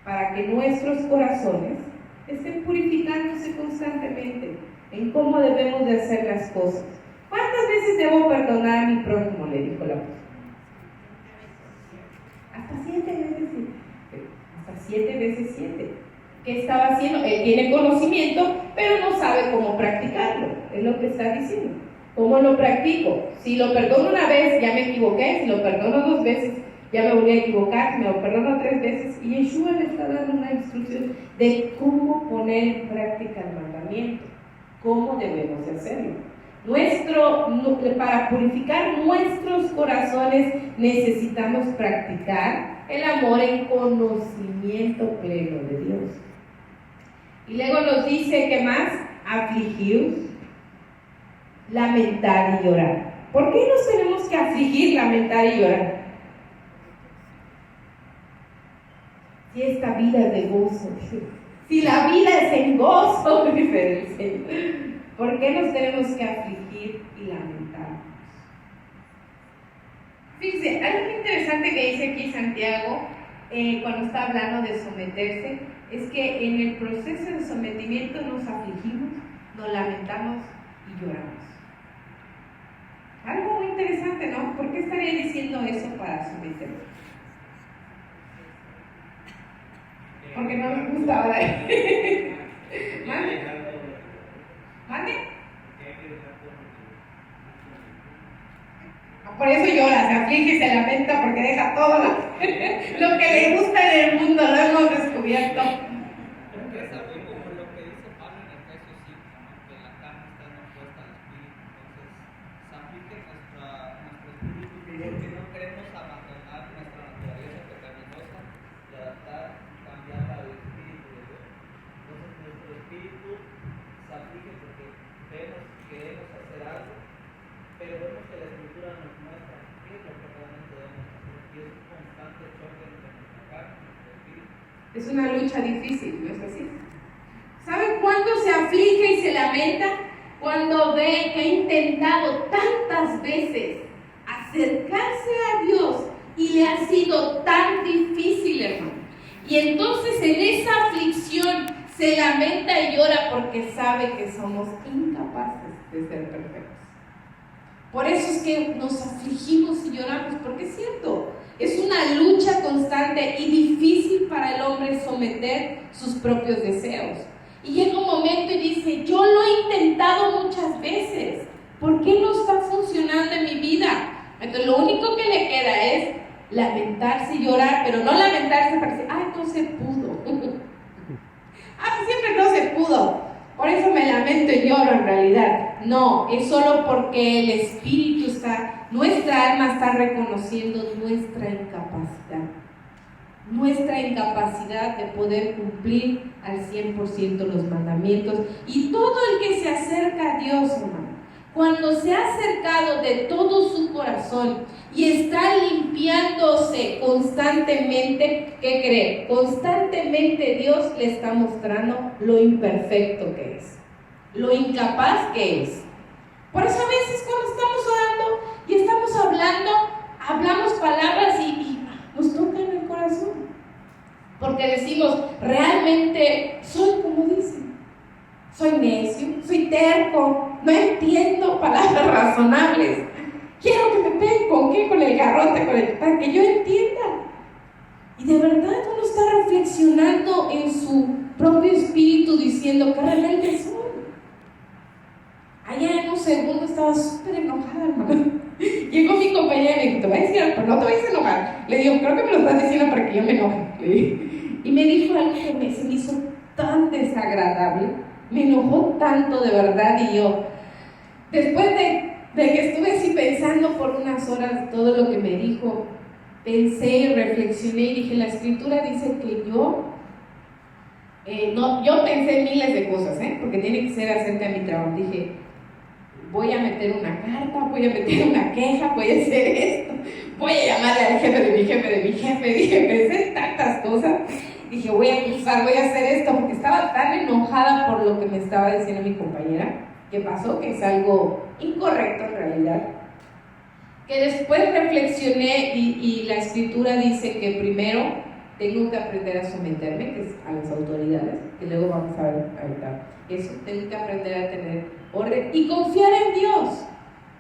para que nuestros corazones estén purificándose constantemente en cómo debemos de hacer las cosas. ¿Cuántas veces debo perdonar a mi prójimo?, le dijo la apóstol. Hasta 7 veces 7. Hasta 7 veces 7. ¿Qué estaba haciendo? Él tiene conocimiento, pero no sabe cómo practicarlo. Es lo que está diciendo. ¿Cómo lo practico? Si lo perdono una vez, ya me equivoqué. Si lo perdono 2 veces, ya me volví a equivocar. Si me lo perdono 3 veces. Y Yeshua le está dando una instrucción de cómo poner en práctica el mandamiento. ¿Cómo debemos de hacerlo? Para purificar nuestros corazones necesitamos practicar el amor en conocimiento pleno de Dios. Y luego nos dice, ¿qué más? Afligidos, lamentar y llorar. ¿Por qué nos tenemos que afligir, lamentar y llorar? Si esta vida es de gozo, si la vida es en gozo, dice el Señor, ¿por qué nos tenemos que afligir y lamentarnos? Fíjense, algo muy interesante que dice aquí Santiago, cuando está hablando de someterse, es que en el proceso de sometimiento nos afligimos, nos lamentamos y lloramos. Algo muy interesante, ¿no? ¿Por qué estaría diciendo eso para someterse? Porque no nos gusta ahora. ¿Mande? ¿Mande? Por eso llora, se aflige y se lamenta porque deja todo lo que le gusta en el mundo, lo hemos descubierto. Porque es algo como lo que dice Pablo en Efesios 5, ¿no? Que la carne está en el porque no queremos abandonar nuestra naturaleza pecaminosa y adaptar, cambiarla al Espíritu de Dios. Entonces nuestro espíritu se aflige porque vemos que queremos hacer algo, pero vemos que la Escritura nos muestra qué es lo que realmente debemos hacer. Y es un constante choque entre nuestra carne y nuestro espíritu. Es una lucha difícil, ¿no es así? ¿Saben cuándo se aflige y se lamenta? Cuando ve que ha intentado tantas veces acercarse a Dios y le ha sido tan difícil, hermano. Y entonces en esa aflicción se lamenta y llora porque sabe que somos incapaces de ser perfectos. Por eso es que nos afligimos y lloramos, porque es cierto, es una lucha constante y difícil para el hombre someter sus propios deseos. Y llega un momento y dice, yo lo he intentado muchas veces, ¿por qué no está funcionando en mi vida? Entonces lo único que le queda es lamentarse y llorar, pero no lamentarse para decir, no se pudo. Pues siempre no se pudo, por eso me lamento y lloro en realidad. No, es solo porque el Espíritu está, nuestra alma está reconociendo nuestra incapacidad de poder cumplir al 100% los mandamientos. Y todo el que se acerca a Dios, hermano, cuando se ha acercado de todo su corazón y está limpiándose constantemente, ¿qué cree? Constantemente Dios le está mostrando lo imperfecto que es, lo incapaz que es. Por eso a veces cuando estamos orando y estamos hablamos palabras y nos toca en el corazón, porque decimos, realmente soy como dicen, soy necio, soy terco, no entiendo palabras razonables, quiero que me peguen con el garrote, para que yo entienda. Y de verdad uno está reflexionando en su propio espíritu diciendo que realmente soy. Allá en un segundo estaba súper enojada, hermano. Llegó mi compañera y me dijo, te voy a decir algo, pero no te vayas a enojar. Le digo, creo que me lo estás diciendo para que yo me enoje. Y me dijo algo que se me hizo tan desagradable, me enojó tanto de verdad. Y yo, después de que estuve así pensando por unas horas todo lo que me dijo, pensé y reflexioné y dije, la Escritura dice que yo pensé miles de cosas, porque tiene que ser acerca de mi trabajo. Dije, voy a meter una carta, voy a meter una queja, voy a hacer esto, voy a llamarle al jefe de mi jefe. Dije, pensé tantas cosas. Dije, voy a acusar, voy a hacer esto, porque estaba tan enojada por lo que me estaba diciendo mi compañera, que pasó, que es algo incorrecto en realidad, que después reflexioné y la Escritura dice que primero tengo que aprender a someterme, que es a las autoridades, que luego vamos a ver ahorita eso. Tengo que aprender a tener orden y confiar en Dios.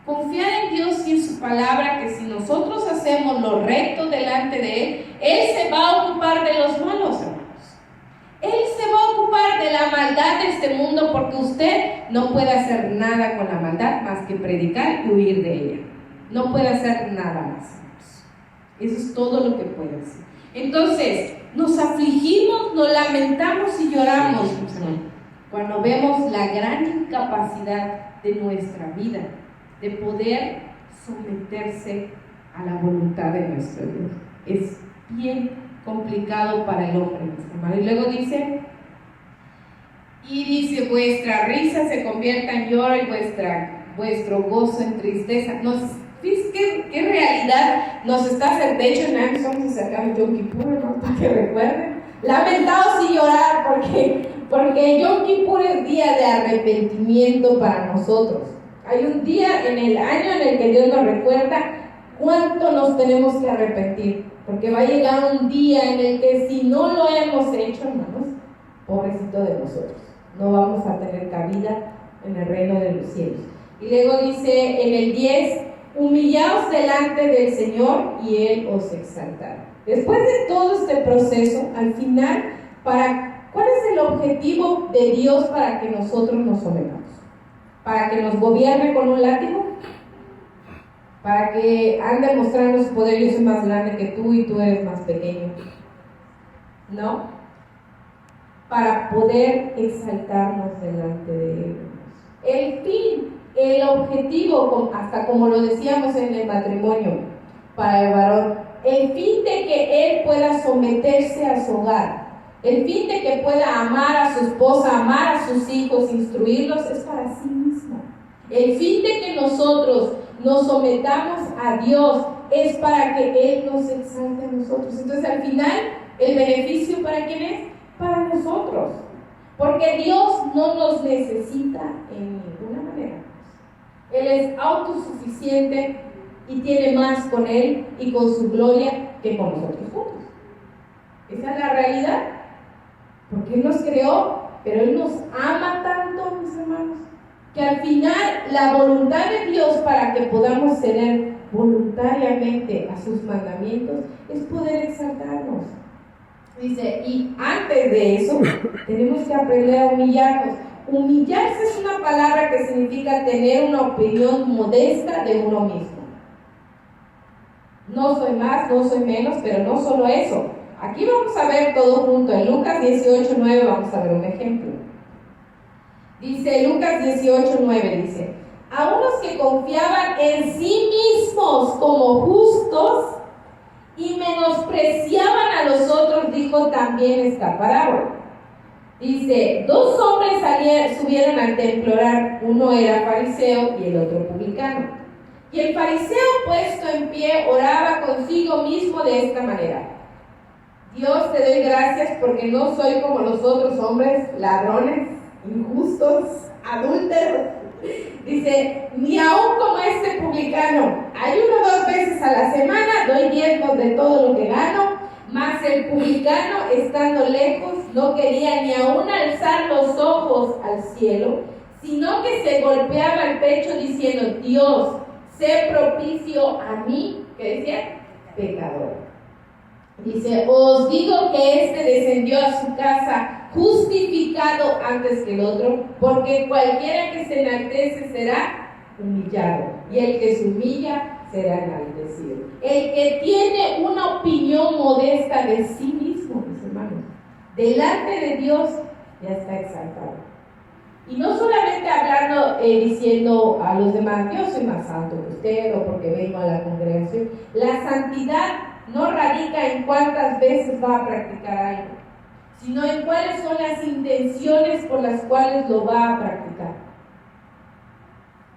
Confiar en Dios y en su palabra, que si nosotros hacemos lo recto delante de Él se va a ocupar de los malos, hermanos. Él se va a ocupar de la maldad de este mundo, porque usted no puede hacer nada con la maldad más que predicar y huir de ella. No puede hacer nada más, hermanos. Eso es todo lo que puede hacer. Entonces, nos afligimos, nos lamentamos y lloramos, cuando vemos la gran incapacidad de nuestra vida de poder someterse a la voluntad de nuestro Dios. Es bien complicado para el hombre, mis hermanos. Y luego dice, vuestra risa se convierta en lloro y vuestro gozo en tristeza. ¿Qué realidad nos está haciendo? De hecho, en estamos acercando Yom Kippur, ¿no? Para que recuerden. Lamentaos y llorar, porque Yom Kippur es día de arrepentimiento para nosotros. Hay un día en el año en el que Dios nos recuerda cuánto nos tenemos que arrepentir, porque va a llegar un día en el que si no lo hemos hecho, hermanos, pobrecito de nosotros, no vamos a tener cabida en el reino de los cielos. Y luego dice en el 10, humillaos delante del Señor y Él os exaltará. Después de todo este proceso, al final, ¿cuál es el objetivo de Dios para que nosotros nos sometamos? ¿Para que nos gobierne con un látigo? ¿Para que ande mostrando su poder? Yo soy más grande que tú y tú eres más pequeño. ¿No? Para poder exaltarnos delante de Él. El fin, el objetivo, hasta como lo decíamos en el matrimonio, para el varón, el fin de que él pueda someterse a su hogar, el fin de que pueda amar a su esposa, amar a sus hijos, instruirlos, es para sí mismo. El fin de que nosotros nos sometamos a Dios es para que Él nos exalte a nosotros. Entonces, al final, ¿el beneficio para quién es? Para nosotros. Porque Dios no nos necesita en ninguna manera. Él es autosuficiente y tiene más con Él y con su gloria que con nosotros juntos. Esa es la realidad. Porque Él nos creó, pero Él nos ama tanto, mis hermanos, que al final la voluntad de Dios para que podamos ceder voluntariamente a sus mandamientos es poder exaltarnos. Dice, y antes de eso tenemos que aprender a humillarnos. Humillarse es una palabra que significa tener una opinión modesta de uno mismo. No soy más, no soy menos, pero no solo eso. Aquí vamos a ver todo junto. En Lucas 18:9 vamos a ver un ejemplo. Dice Lucas 18:9, dice, a unos que confiaban en sí mismos como justos y menospreciaban a los otros, dijo también esta parábola. Dice, dos hombres subieron al templo a orar, uno era fariseo y el otro publicano. Y el fariseo, puesto en pie, oraba consigo mismo de esta manera: Dios, te doy gracias porque no soy como los otros hombres, ladrones, injustos, adúlteros. Dice, ni aún como este publicano. Ayuno 2 veces a la semana, doy diezmos de todo lo que gano. Mas el publicano, estando lejos, no quería ni aún alzar los ojos al cielo, sino que se golpeaba el pecho diciendo: Dios, sé propicio a mí, ¿qué decía? Pecador. Dice, os digo que este descendió a su casa justificado antes que el otro, porque cualquiera que se enaltece será humillado, y el que se humilla será enaltecido. El que tiene una opinión modesta de sí mismo, mis hermanos, delante de Dios ya está exaltado. Y no solamente hablando, diciendo a los demás, yo soy más santo que usted, o porque vengo a la congregación. La santidad no radica en cuántas veces va a practicar algo, sino en cuáles son las intenciones por las cuales lo va a practicar.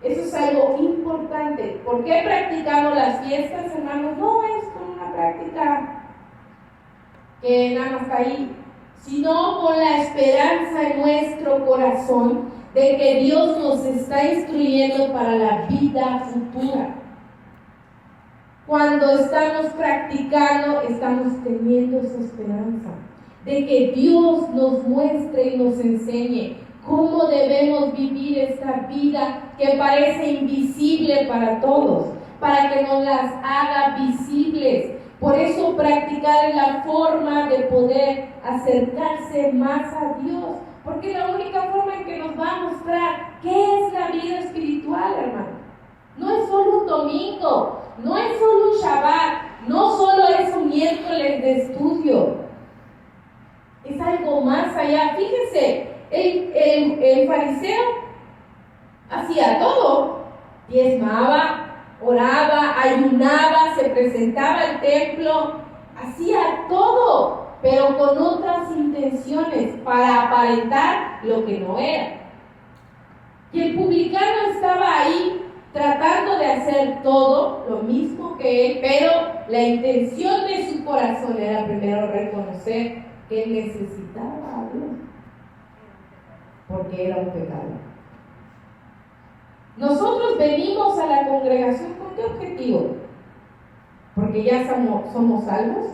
Eso es algo importante. ¿Por qué practicamos las fiestas, hermanos? No es con una práctica que nada más está ahí, sino con la esperanza en nuestro corazón de que Dios nos está instruyendo para la vida futura. Cuando estamos practicando, estamos teniendo esa esperanza de que Dios nos muestre y nos enseñe cómo debemos vivir esta vida que parece invisible para todos, para que nos las haga visibles. Por eso practicar es la forma de poder acercarse más a Dios, porque es la única forma en que nos va a mostrar qué es la vida espiritual, hermano. No es solo un domingo, no es solo un Shabbat, no solo es un miércoles de estudio. Es algo más allá. Fíjense, el fariseo hacía todo. Diezmaba, oraba, ayunaba, se presentaba al templo, hacía todo, pero con otras intenciones, para aparentar lo que no era. Y el publicano estaba ahí tratando de hacer todo lo mismo que él, pero la intención de su corazón era primero reconocer que él necesitaba a Dios, porque era un pecador. Nosotros venimos a la congregación ¿con qué objetivo? ¿Porque ya somos salvos?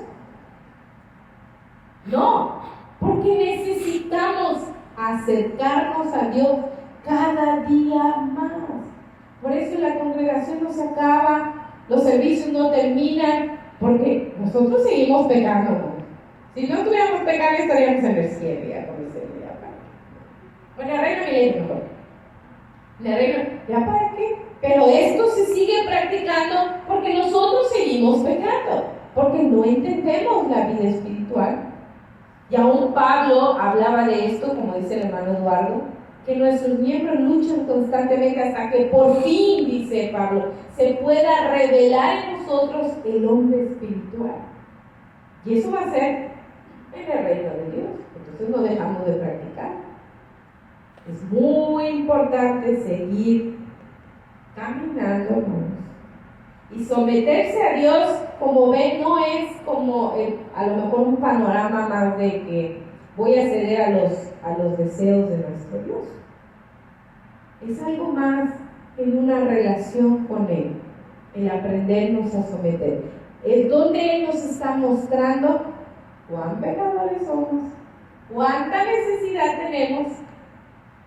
No, porque necesitamos acercarnos a Dios cada día más. Por eso la congregación no se acaba, los servicios no terminan, porque nosotros seguimos pecando, ¿no? Si no estuviéramos pecando, estaríamos en el cielo, ya como dice el día. Bueno, el reino milenio mejor. El reino, ¿ya para qué? Pero esto se sigue practicando porque nosotros seguimos pecando, porque no entendemos la vida espiritual. Y aún Pablo hablaba de esto, como dice el hermano Eduardo, que nuestros miembros luchan constantemente hasta que por fin, dice Pablo, se pueda revelar en nosotros el hombre espiritual. Y eso va a ser en el reino de Dios. Entonces no dejamos de practicar. Es muy importante seguir caminando, hermanos. Y someterse a Dios, como ven, no es como a lo mejor un panorama más de que voy a ceder a los deseos de nuestro Dios. Es algo más en una relación con Él, el aprendernos a someter. Es donde Él nos está mostrando cuán pecadores somos, cuánta necesidad tenemos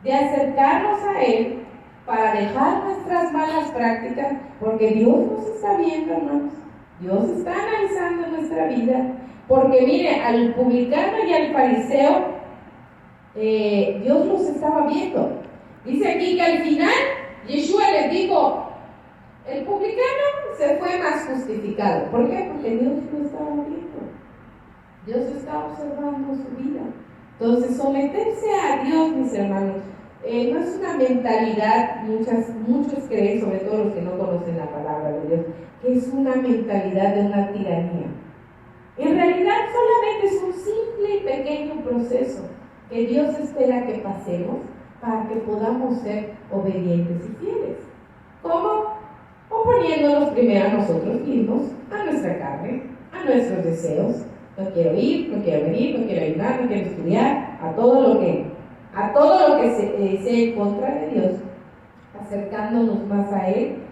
de acercarnos a Él para dejar nuestras malas prácticas, porque Dios nos está viendo, hermanos. Dios está analizando nuestra vida, porque mire, al publicano y al fariseo, Dios los estaba viendo. Dice aquí que al final Yeshua les dijo, el publicano se fue más justificado. ¿Por qué? Porque Dios lo estaba viendo. Dios está observando su vida. Entonces, someterse a Dios, mis hermanos, no es una mentalidad, muchos creen, sobre todo los que no conocen la palabra de Dios, que es una mentalidad de una tiranía. En realidad solamente es un simple y pequeño proceso que Dios espera que pasemos para que podamos ser obedientes y fieles. ¿Cómo? Oponiéndonos primero a nosotros mismos, a nuestra carne, a nuestros deseos. No quiero ir, no quiero venir, no quiero ayudar, no quiero estudiar, a todo lo que sea en contra de Dios, acercándonos más a Él.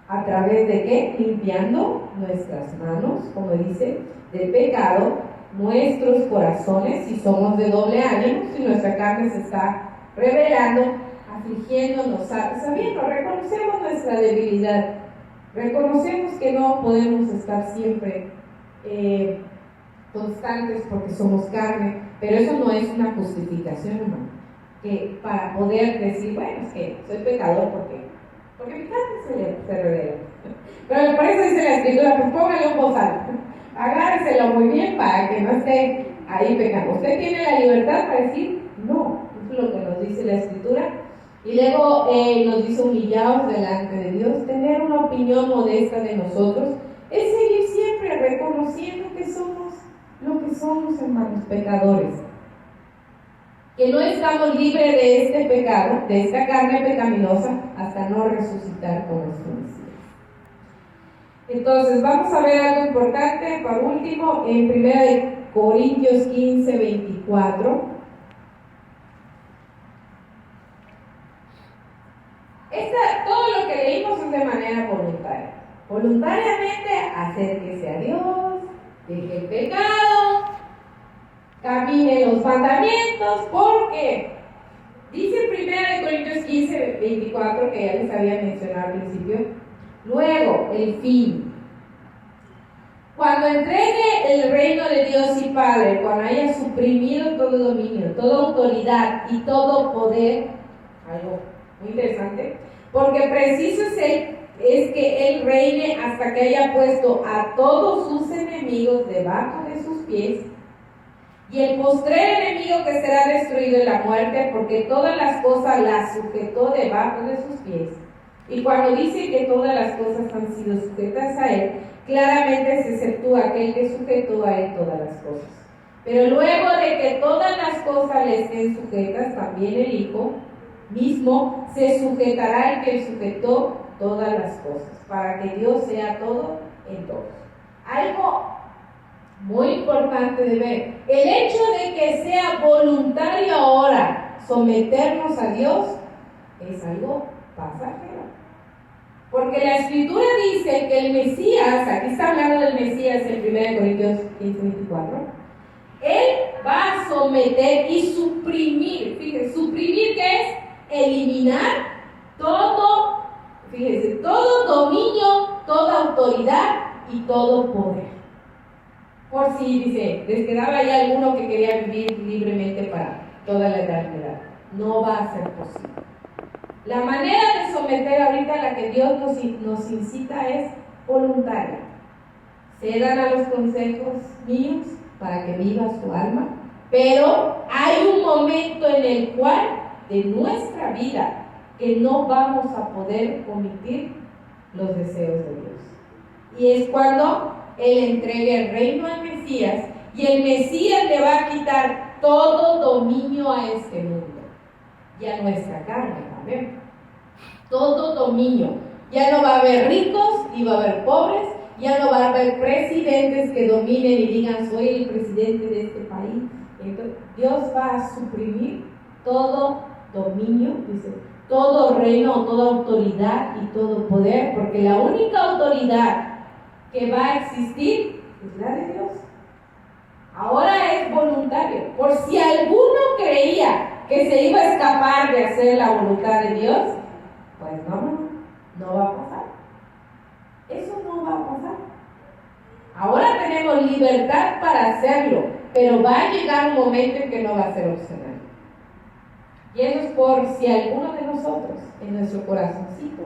¿A través de qué? Limpiando nuestras manos, como dice, de pecado, nuestros corazones, si somos de doble ánimo, si nuestra carne se está rebelando, afligiéndonos, sabiendo, reconocemos nuestra debilidad, reconocemos que no podemos estar siempre constantes porque somos carne, pero eso no es una justificación, hermano, que para poder decir, bueno, es que soy pecador porque mi carne se revela. Pero por eso dice la Escritura, pues póngale un bozal, agárreselo muy bien para que no esté ahí pecando. Usted tiene la libertad para decir no, eso es lo que nos dice la Escritura. Y luego nos dice humillados delante de Dios, tener una opinión modesta de nosotros, es seguir siempre reconociendo que somos lo que somos, hermanos, pecadores. Que no estamos libres de este pecado, de esta carne pecaminosa, hasta no resucitar con nuestro Mesías. Entonces, vamos a ver algo importante, por último, en 1 Corintios 15, 24. Todo lo que leímos es de manera voluntaria. Voluntariamente, acérquese a Dios, deje el pecado, camine los mandamientos, porque dice 1 Corintios 15, 24, que ya les había mencionado al principio. Luego, el fin. Cuando entregue el reino de Dios y Padre, cuando haya suprimido todo dominio, toda autoridad y todo poder, algo muy interesante, porque preciso es que Él reine hasta que haya puesto a todos sus enemigos debajo de sus pies. Y el postrer enemigo que será destruido en la muerte, porque todas las cosas las sujetó debajo de sus pies. Y cuando dice que todas las cosas han sido sujetas a Él, claramente se exceptúa aquel que sujetó a Él todas las cosas. Pero luego de que todas las cosas le estén sujetas, también el Hijo mismo se sujetará al que sujetó todas las cosas, para que Dios sea todo en todos. Algo muy importante de ver, el hecho de que sea voluntario ahora someternos a Dios es algo pasajero, porque la Escritura dice que el Mesías, aquí está hablando del Mesías en 1 Corintios 15, 24, Él va a someter y suprimir. Fíjense, suprimir, ¿qué es? Eliminar todo, fíjense, todo dominio, toda autoridad y todo poder. Por si, dice, les quedaba ahí alguno que quería vivir libremente para toda la eternidad. No va a ser posible. La manera de someter ahorita a la que Dios nos incita es voluntaria. Cedan a los consejos míos para que viva su alma, pero hay un momento en el cual de nuestra vida que no vamos a poder omitir los deseos de Dios. Y es cuando Él entrega el reino al Mesías, y el Mesías le va a quitar todo dominio a este mundo y a nuestra carne también. Todo dominio. Ya no va a haber ricos ni va a haber pobres, ya no va a haber presidentes que dominen y digan soy el presidente de este país. Entonces, Dios va a suprimir todo dominio, dice, todo reino, toda autoridad y todo poder, porque la única autoridad que va a existir es la de Dios. Ahora es voluntario. Por si alguno creía que se iba a escapar de hacer la voluntad de Dios, pues no va a pasar. Eso no va a pasar. Ahora tenemos libertad para hacerlo, pero va a llegar un momento en que no va a ser opcional. Y eso es por si alguno de nosotros, en nuestro corazoncito,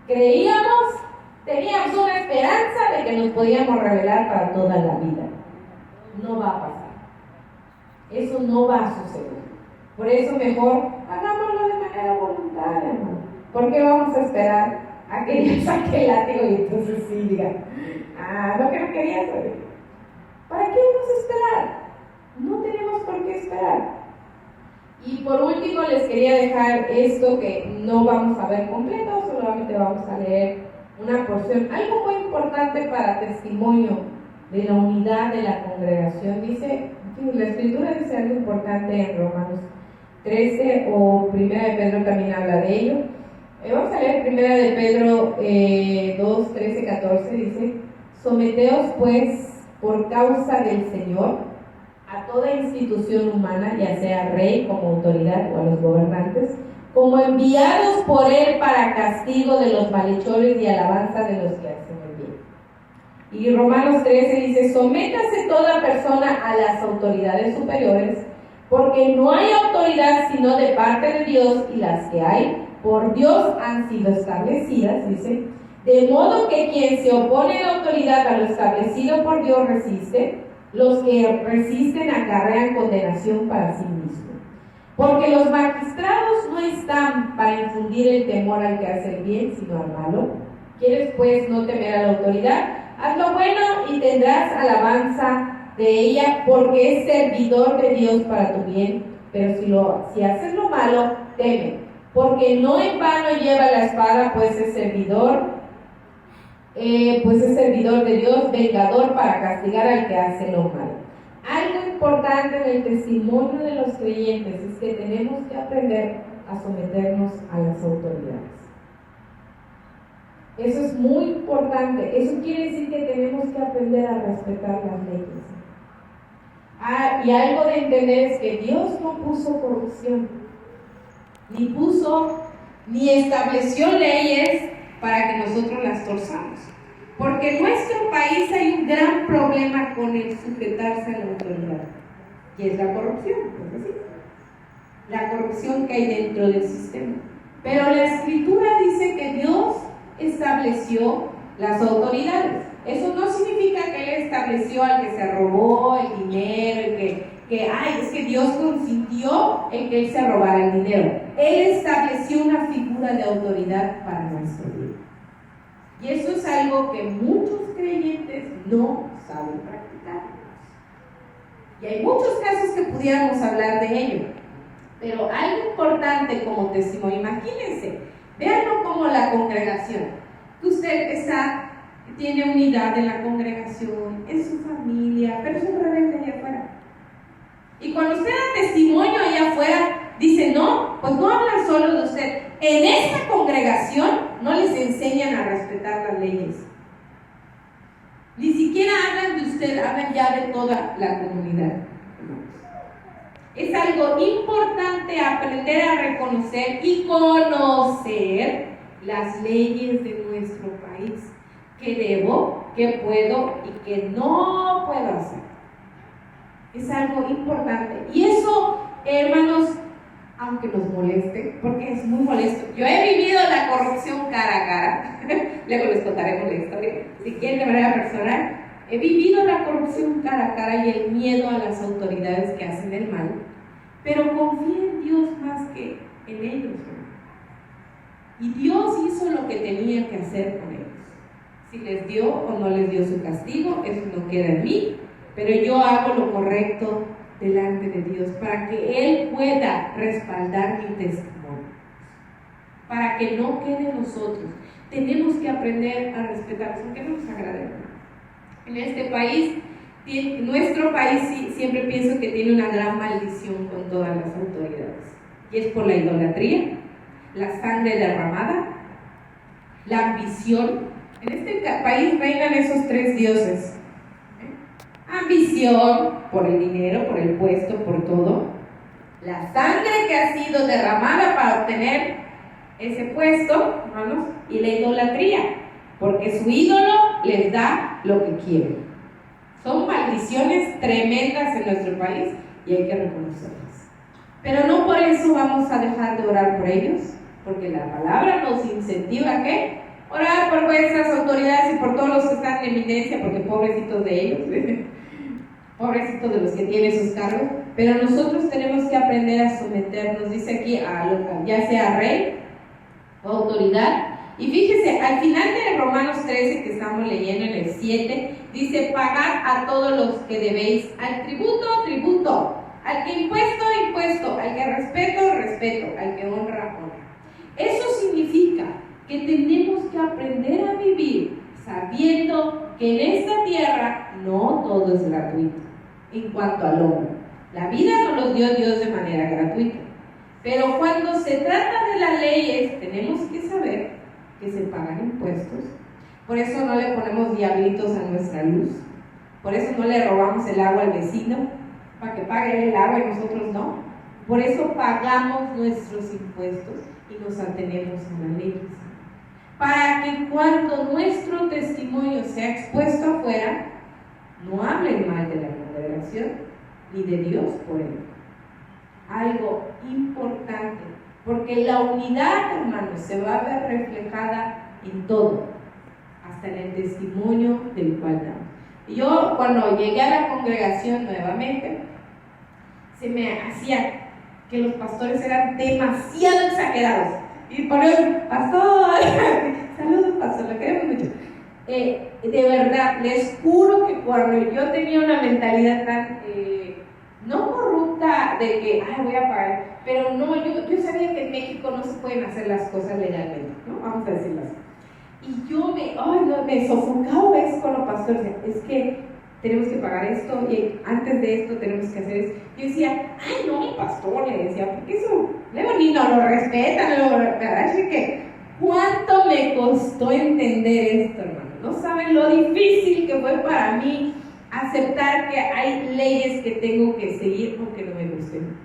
teníamos una esperanza de que nos podíamos revelar para toda la vida. No va a pasar. Eso no va a suceder. Por eso mejor hagámoslo de manera voluntaria, hermano. ¿Por qué vamos a esperar a que Dios saque el látigo y entonces sí diga, lo que no quería saber? ¿Para qué vamos a esperar? No tenemos por qué esperar. Y por último les quería dejar esto que no vamos a ver completo, solamente vamos a leer una porción, algo muy importante para testimonio de la unidad de la congregación. Dice, la escritura dice algo importante en Romanos 13 o Primera de Pedro también habla de ello. Vamos a leer Primera de Pedro 2, 13, 14, dice, someteos pues por causa del Señor a toda institución humana, ya sea rey como autoridad o a los gobernantes, como enviados por Él para castigo de los malhechores y alabanza de los que hacen el bien. Y Romanos 13 dice, sométase toda persona a las autoridades superiores, porque no hay autoridad sino de parte de Dios, y las que hay por Dios han sido establecidas, dice, de modo que quien se opone a la autoridad, a lo establecido por Dios, resiste. Los que resisten acarrean condenación para sí mismos. Porque los magistrados no están para infundir el temor al que hace el bien, sino al malo. ¿Quieres pues no temer a la autoridad? Haz lo bueno y tendrás alabanza de ella, porque es servidor de Dios para tu bien. Pero si haces lo malo, teme, porque no en vano lleva la espada, pues es servidor de Dios, vengador para castigar al que hace lo malo. Algo importante en el testimonio de los creyentes es que tenemos que aprender a someternos a las autoridades. Eso es muy importante. Eso quiere decir que tenemos que aprender a respetar las leyes. Y algo de entender es que Dios no puso corrupción, ni estableció leyes para que nosotros las torzamos. Porque en nuestro país hay un gran problema con el sujetarse a la autoridad, y es la corrupción, ¿es decir? La corrupción que hay dentro del sistema. Pero la Escritura dice que Dios estableció las autoridades. Eso no significa que Él estableció al que se robó el dinero, es que Dios consintió en que Él se robara el dinero. Él estableció una figura de autoridad para nuestro vida. Y eso es algo que muchos creyentes no saben practicar. Y hay muchos casos que pudiéramos hablar de ello. Pero algo importante como testimonio, imagínense, véanlo como la congregación. Que usted tiene unidad en la congregación, en su familia, pero es un rebelde allá afuera. Y cuando usted da testimonio allá afuera, dice, no, pues no hablan solo de usted. En esta congregación no les enseñan a respetar las leyes. Ni siquiera hablan de usted, hablan ya de toda la comunidad. Es algo importante aprender a reconocer y conocer las leyes de nuestro país. ¿Qué debo, qué puedo y qué no puedo hacer? Es algo importante. Y eso, hermanos, aunque nos moleste, porque es muy molesto. Yo he vivido la corrupción cara a cara. Luego les contaremos la historia, si quieren de manera personal. He vivido la corrupción cara a cara y el miedo a las autoridades que hacen el mal. Pero confío en Dios más que en ellos, hermano. Y Dios hizo lo que tenía que hacer con ellos. Si les dio o no les dio su castigo, eso no queda en mí, pero yo hago lo correcto delante de Dios para que Él pueda respaldar mi testimonio, para que no quede en nosotros. Tenemos que aprender a respetar, aunque no nos agrade. En este país, nuestro país siempre pienso que tiene una gran maldición con todas las autoridades, y es por la idolatría, la sangre derramada, la ambición. En este país reinan esos tres dioses: ambición por el dinero, por el puesto, por todo, la sangre que ha sido derramada para obtener ese puesto, hermanos, y la idolatría, porque su ídolo les da lo que quieren. Son maldiciones tremendas en nuestro país y hay que reconocerlas. Pero no por eso vamos a dejar de orar por ellos, porque la palabra nos incentiva a ¿qué? Orar por vuestras autoridades y por todos los que están en eminencia, porque pobrecitos de ellos, pobrecitos de los que tienen sus cargos, pero nosotros tenemos que aprender a someternos, dice aquí, a lo, ya sea rey o autoridad. Y fíjese, al final de Romanos 13 que estamos leyendo en el 7, dice: pagad a todos los que debéis, al tributo, tributo, al que impuesto, impuesto, al que respeto, respeto, al que honra, honra. Eso significa que tenemos que aprender a vivir sabiendo que en esta tierra no todo es gratuito en cuanto al hombre. La vida nos los dio Dios de manera gratuita, pero cuando se trata de las leyes tenemos que saber que se pagan impuestos. Por eso no le ponemos diablitos a nuestra luz, por eso no le robamos el agua al vecino para que pague el agua y nosotros no. Por eso pagamos nuestros impuestos y nos atenemos a la ley, para que cuando nuestro testimonio sea expuesto afuera, no hablen mal de la congregación ni de Dios por él. Algo importante, porque la unidad, hermanos, se va a ver reflejada en todo, hasta en el testimonio del cual damos. Yo, cuando llegué a la congregación nuevamente, se me hacía que los pastores eran demasiado exagerados. Y por el pastor, saludos pastor, lo queremos mucho. De verdad, les juro que cuando yo tenía una mentalidad tan, no corrupta de que, voy a pagar, pero no, yo sabía que en México no se pueden hacer las cosas legalmente, ¿no? Vamos a decirlo así. Y yo me sofocaba eso con los pastores, es que tenemos que pagar esto y antes de esto tenemos que hacer eso. Yo decía, no, pastor, le decía, porque eso, luego ni no lo respetan, así que, ¿cuánto me costó entender esto, hermano? No saben lo difícil que fue para mí aceptar que hay leyes que tengo que seguir aunque no me gusten.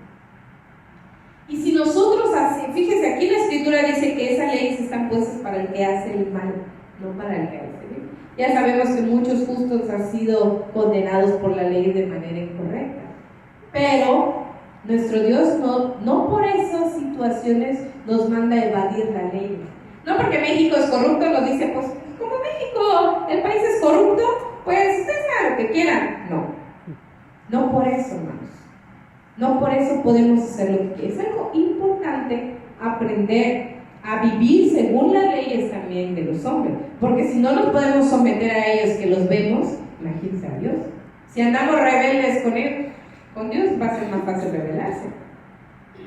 Y si nosotros hacemos, fíjese, aquí la escritura dice que esas leyes están puestas para el que hace el mal, no para el que hace el bien. Ya sabemos que muchos justos han sido condenados por la ley de manera incorrecta, pero nuestro Dios no por esas situaciones nos manda a evadir la ley. No porque México es corrupto nos dice, pues como México, el país es corrupto, pues ustedes hagan lo que quieran. No por eso, hermanos. No por eso podemos hacer lo que quieran. Es algo importante aprender a vivir según las leyes también de los hombres, porque si no nos podemos someter a ellos que los vemos, imagínense a Dios. Si andamos rebeldes con Dios va a ser más fácil rebelarse,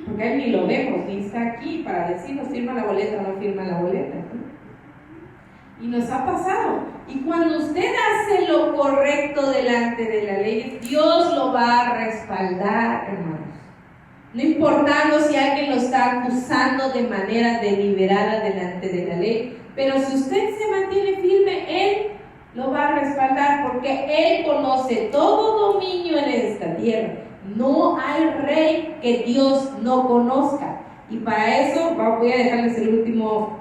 porque a Él ni lo vemos, ni está aquí para decirnos firma la boleta o no firma la boleta, ¿no? Y nos ha pasado. Y cuando usted hace lo correcto delante de la ley, Dios lo va a respaldar, hermanos. No importando si alguien lo está acusando de manera deliberada delante de la ley, pero si usted se mantiene firme, Él lo va a respaldar, porque Él conoce todo dominio en esta tierra. No hay rey que Dios no conozca. Y para eso voy a dejarles el último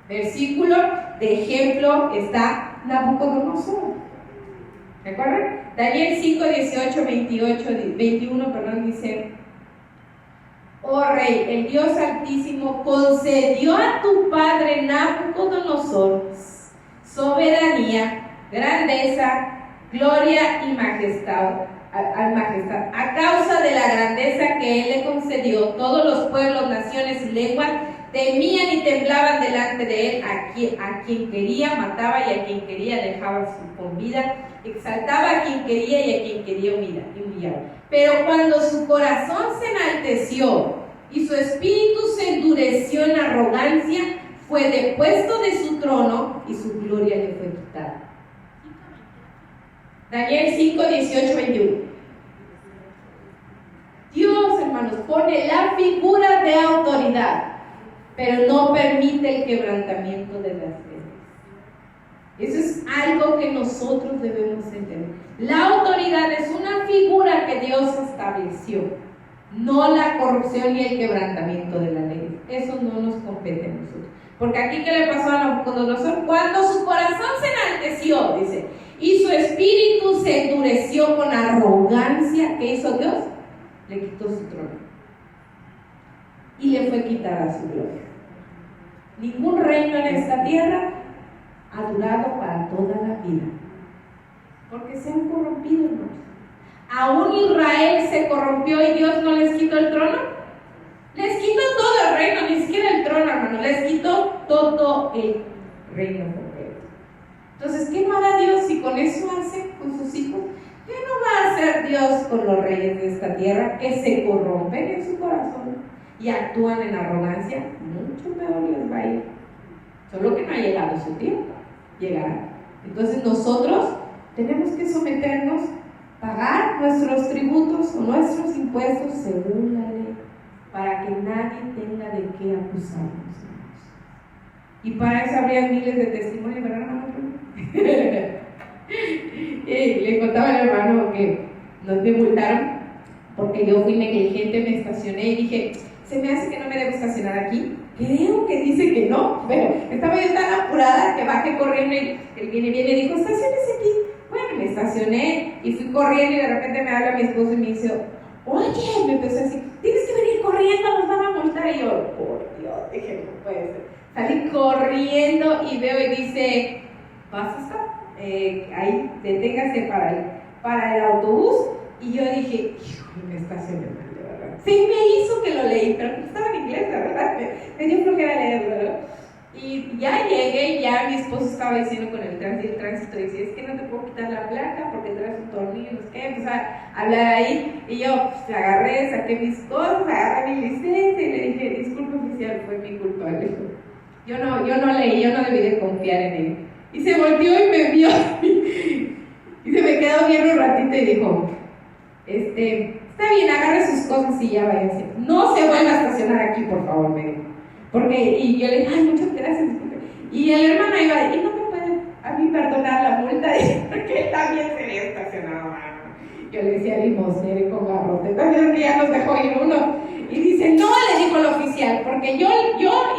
versículo. De ejemplo está Nabucodonosor. ¿Recuerdan? Daniel 5, 18, 21, dice: oh rey, el Dios Altísimo concedió a tu padre Nabucodonosor soberanía, grandeza, gloria y majestad, majestad. A causa de la grandeza que él le concedió, todos los pueblos, naciones y lenguas temían y temblaban delante de él. A quien quería mataba y a quien quería dejaba con vida. Exaltaba a quien quería y a quien quería humillaba. Pero cuando su corazón se enalteció y su espíritu se endureció en arrogancia, fue depuesto de su trono y su gloria le fue quitada. Daniel 5, 18, 21. Dios, hermanos, pone la figura de autoridad, pero no permite el quebrantamiento de las leyes. Eso es algo que nosotros debemos entender. La autoridad es una figura que Dios estableció, no la corrupción ni el quebrantamiento de la ley. Eso no nos compete a nosotros. Porque aquí, ¿qué le pasó a Nabucodonosor? Cuando su corazón se enalteció, dice, y su espíritu se endureció con arrogancia, ¿qué hizo Dios? Le quitó su trono y le fue quitada su gloria. Ningún reino en esta tierra ha durado para toda la vida, porque se han corrompido, hermanos. Aún Israel se corrompió y Dios no les quitó el trono. Les quitó todo el reino, ni siquiera el trono, hermano, les quitó todo el reino completo. Entonces, ¿qué no hará Dios si con eso hace con sus hijos? ¿Qué no va a hacer Dios con los reyes de esta tierra que se corrompen en su corazón y actúan en arrogancia? Mucho peor les va a ir. Solo que no ha llegado su tiempo, llegará. Entonces nosotros tenemos que someternos, pagar nuestros tributos o nuestros impuestos según la ley, para que nadie tenga de qué acusarnos. Y para eso habría miles de testimonios, ¿verdad, hermano? Le contaba al hermano que nos me multaron porque yo fui negligente, me estacioné y dije, se me hace que no me debo estacionar aquí. Creo que dice que no, pero estaba yo tan apurada que bajé corriendo y él viene y dijo, estaciones aquí. Bueno, me estacioné y fui corriendo y de repente me habla mi esposo y me dice, oye, me empezó a decir, tienes que venir corriendo, nos van a multar. Y yo, por Dios, dije, no puede ser. Salí corriendo y veo y dice, ¿vas a estar? Ahí, deténgase para el autobús. Y yo dije, me estacioné mal, de verdad. Sí me hizo que lo leí, pero no estaba en inglés, la verdad. Me dio flojera leerlo, ¿verdad? Y ya llegué y ya mi esposo estaba diciendo con el tránsito, dice, es que no te puedo quitar la placa porque traes un tornillo, no sé qué, empezó a hablar ahí, y yo pues, agarré, saqué mis cosas, agarré mi licencia y le dije, disculpe oficial, fue mi culpa, le dijo. Yo no leí, yo no debí de confiar en él. Y se volteó y me vio, y se me quedó viendo un ratito y dijo, está bien, agarre sus cosas y ya váyase. No se vuelva a estacionar aquí, por favor, me dijo. Y yo le dije, ay, muchas gracias. Y el hermano iba, y no me puede a mí perdonar la multa, porque él también se había estacionado. Yo le decía limosnero con garrote, entonces que ya nos dejó ir uno. Y dice, no, le dijo el oficial, porque yo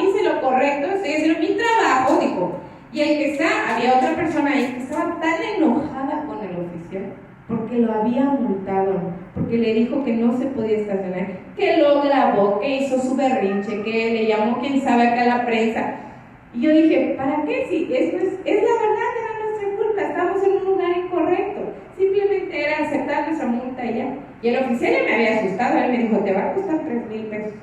hice lo correcto, estoy haciendo mi trabajo, dijo. Y el que había otra persona ahí que estaba tan enojada con el oficial, porque lo había multado, porque le dijo que no se podía estacionar, que lo grabó, que hizo su berrinche, que le llamó quién sabe acá a la prensa. Y yo dije, ¿para qué? Si es la verdad, era nuestra culpa, estamos en un lugar incorrecto. Simplemente era aceptar nuestra multa y ya. Y el oficial ya me había asustado, él me dijo, te va a costar 3,000 pesos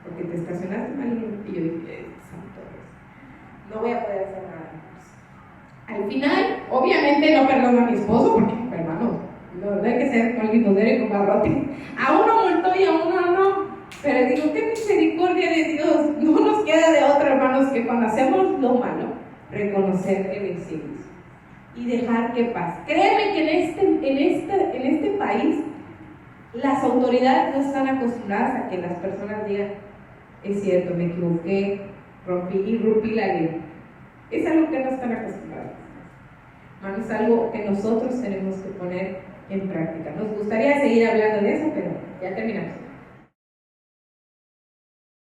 porque te estacionaste mal. Y yo dije, santo Dios, no voy a poder hacer nada. Al final, obviamente no perdono a mi esposo porque, hermano, no hay que ser con limosnero y con garrote. A uno multó y a uno no. Pero digo, qué misericordia de Dios. No nos queda de otra, hermanos, que cuando hacemos lo malo, reconocer que vencimos y dejar que pase. Créeme que en este país las autoridades no están acostumbradas a que las personas digan, es cierto, me equivoqué, rompí la ley. Es algo que no están acostumbrados. Hermanos, es algo que nosotros tenemos que poner en práctica. Nos gustaría seguir hablando de eso, pero ya terminamos.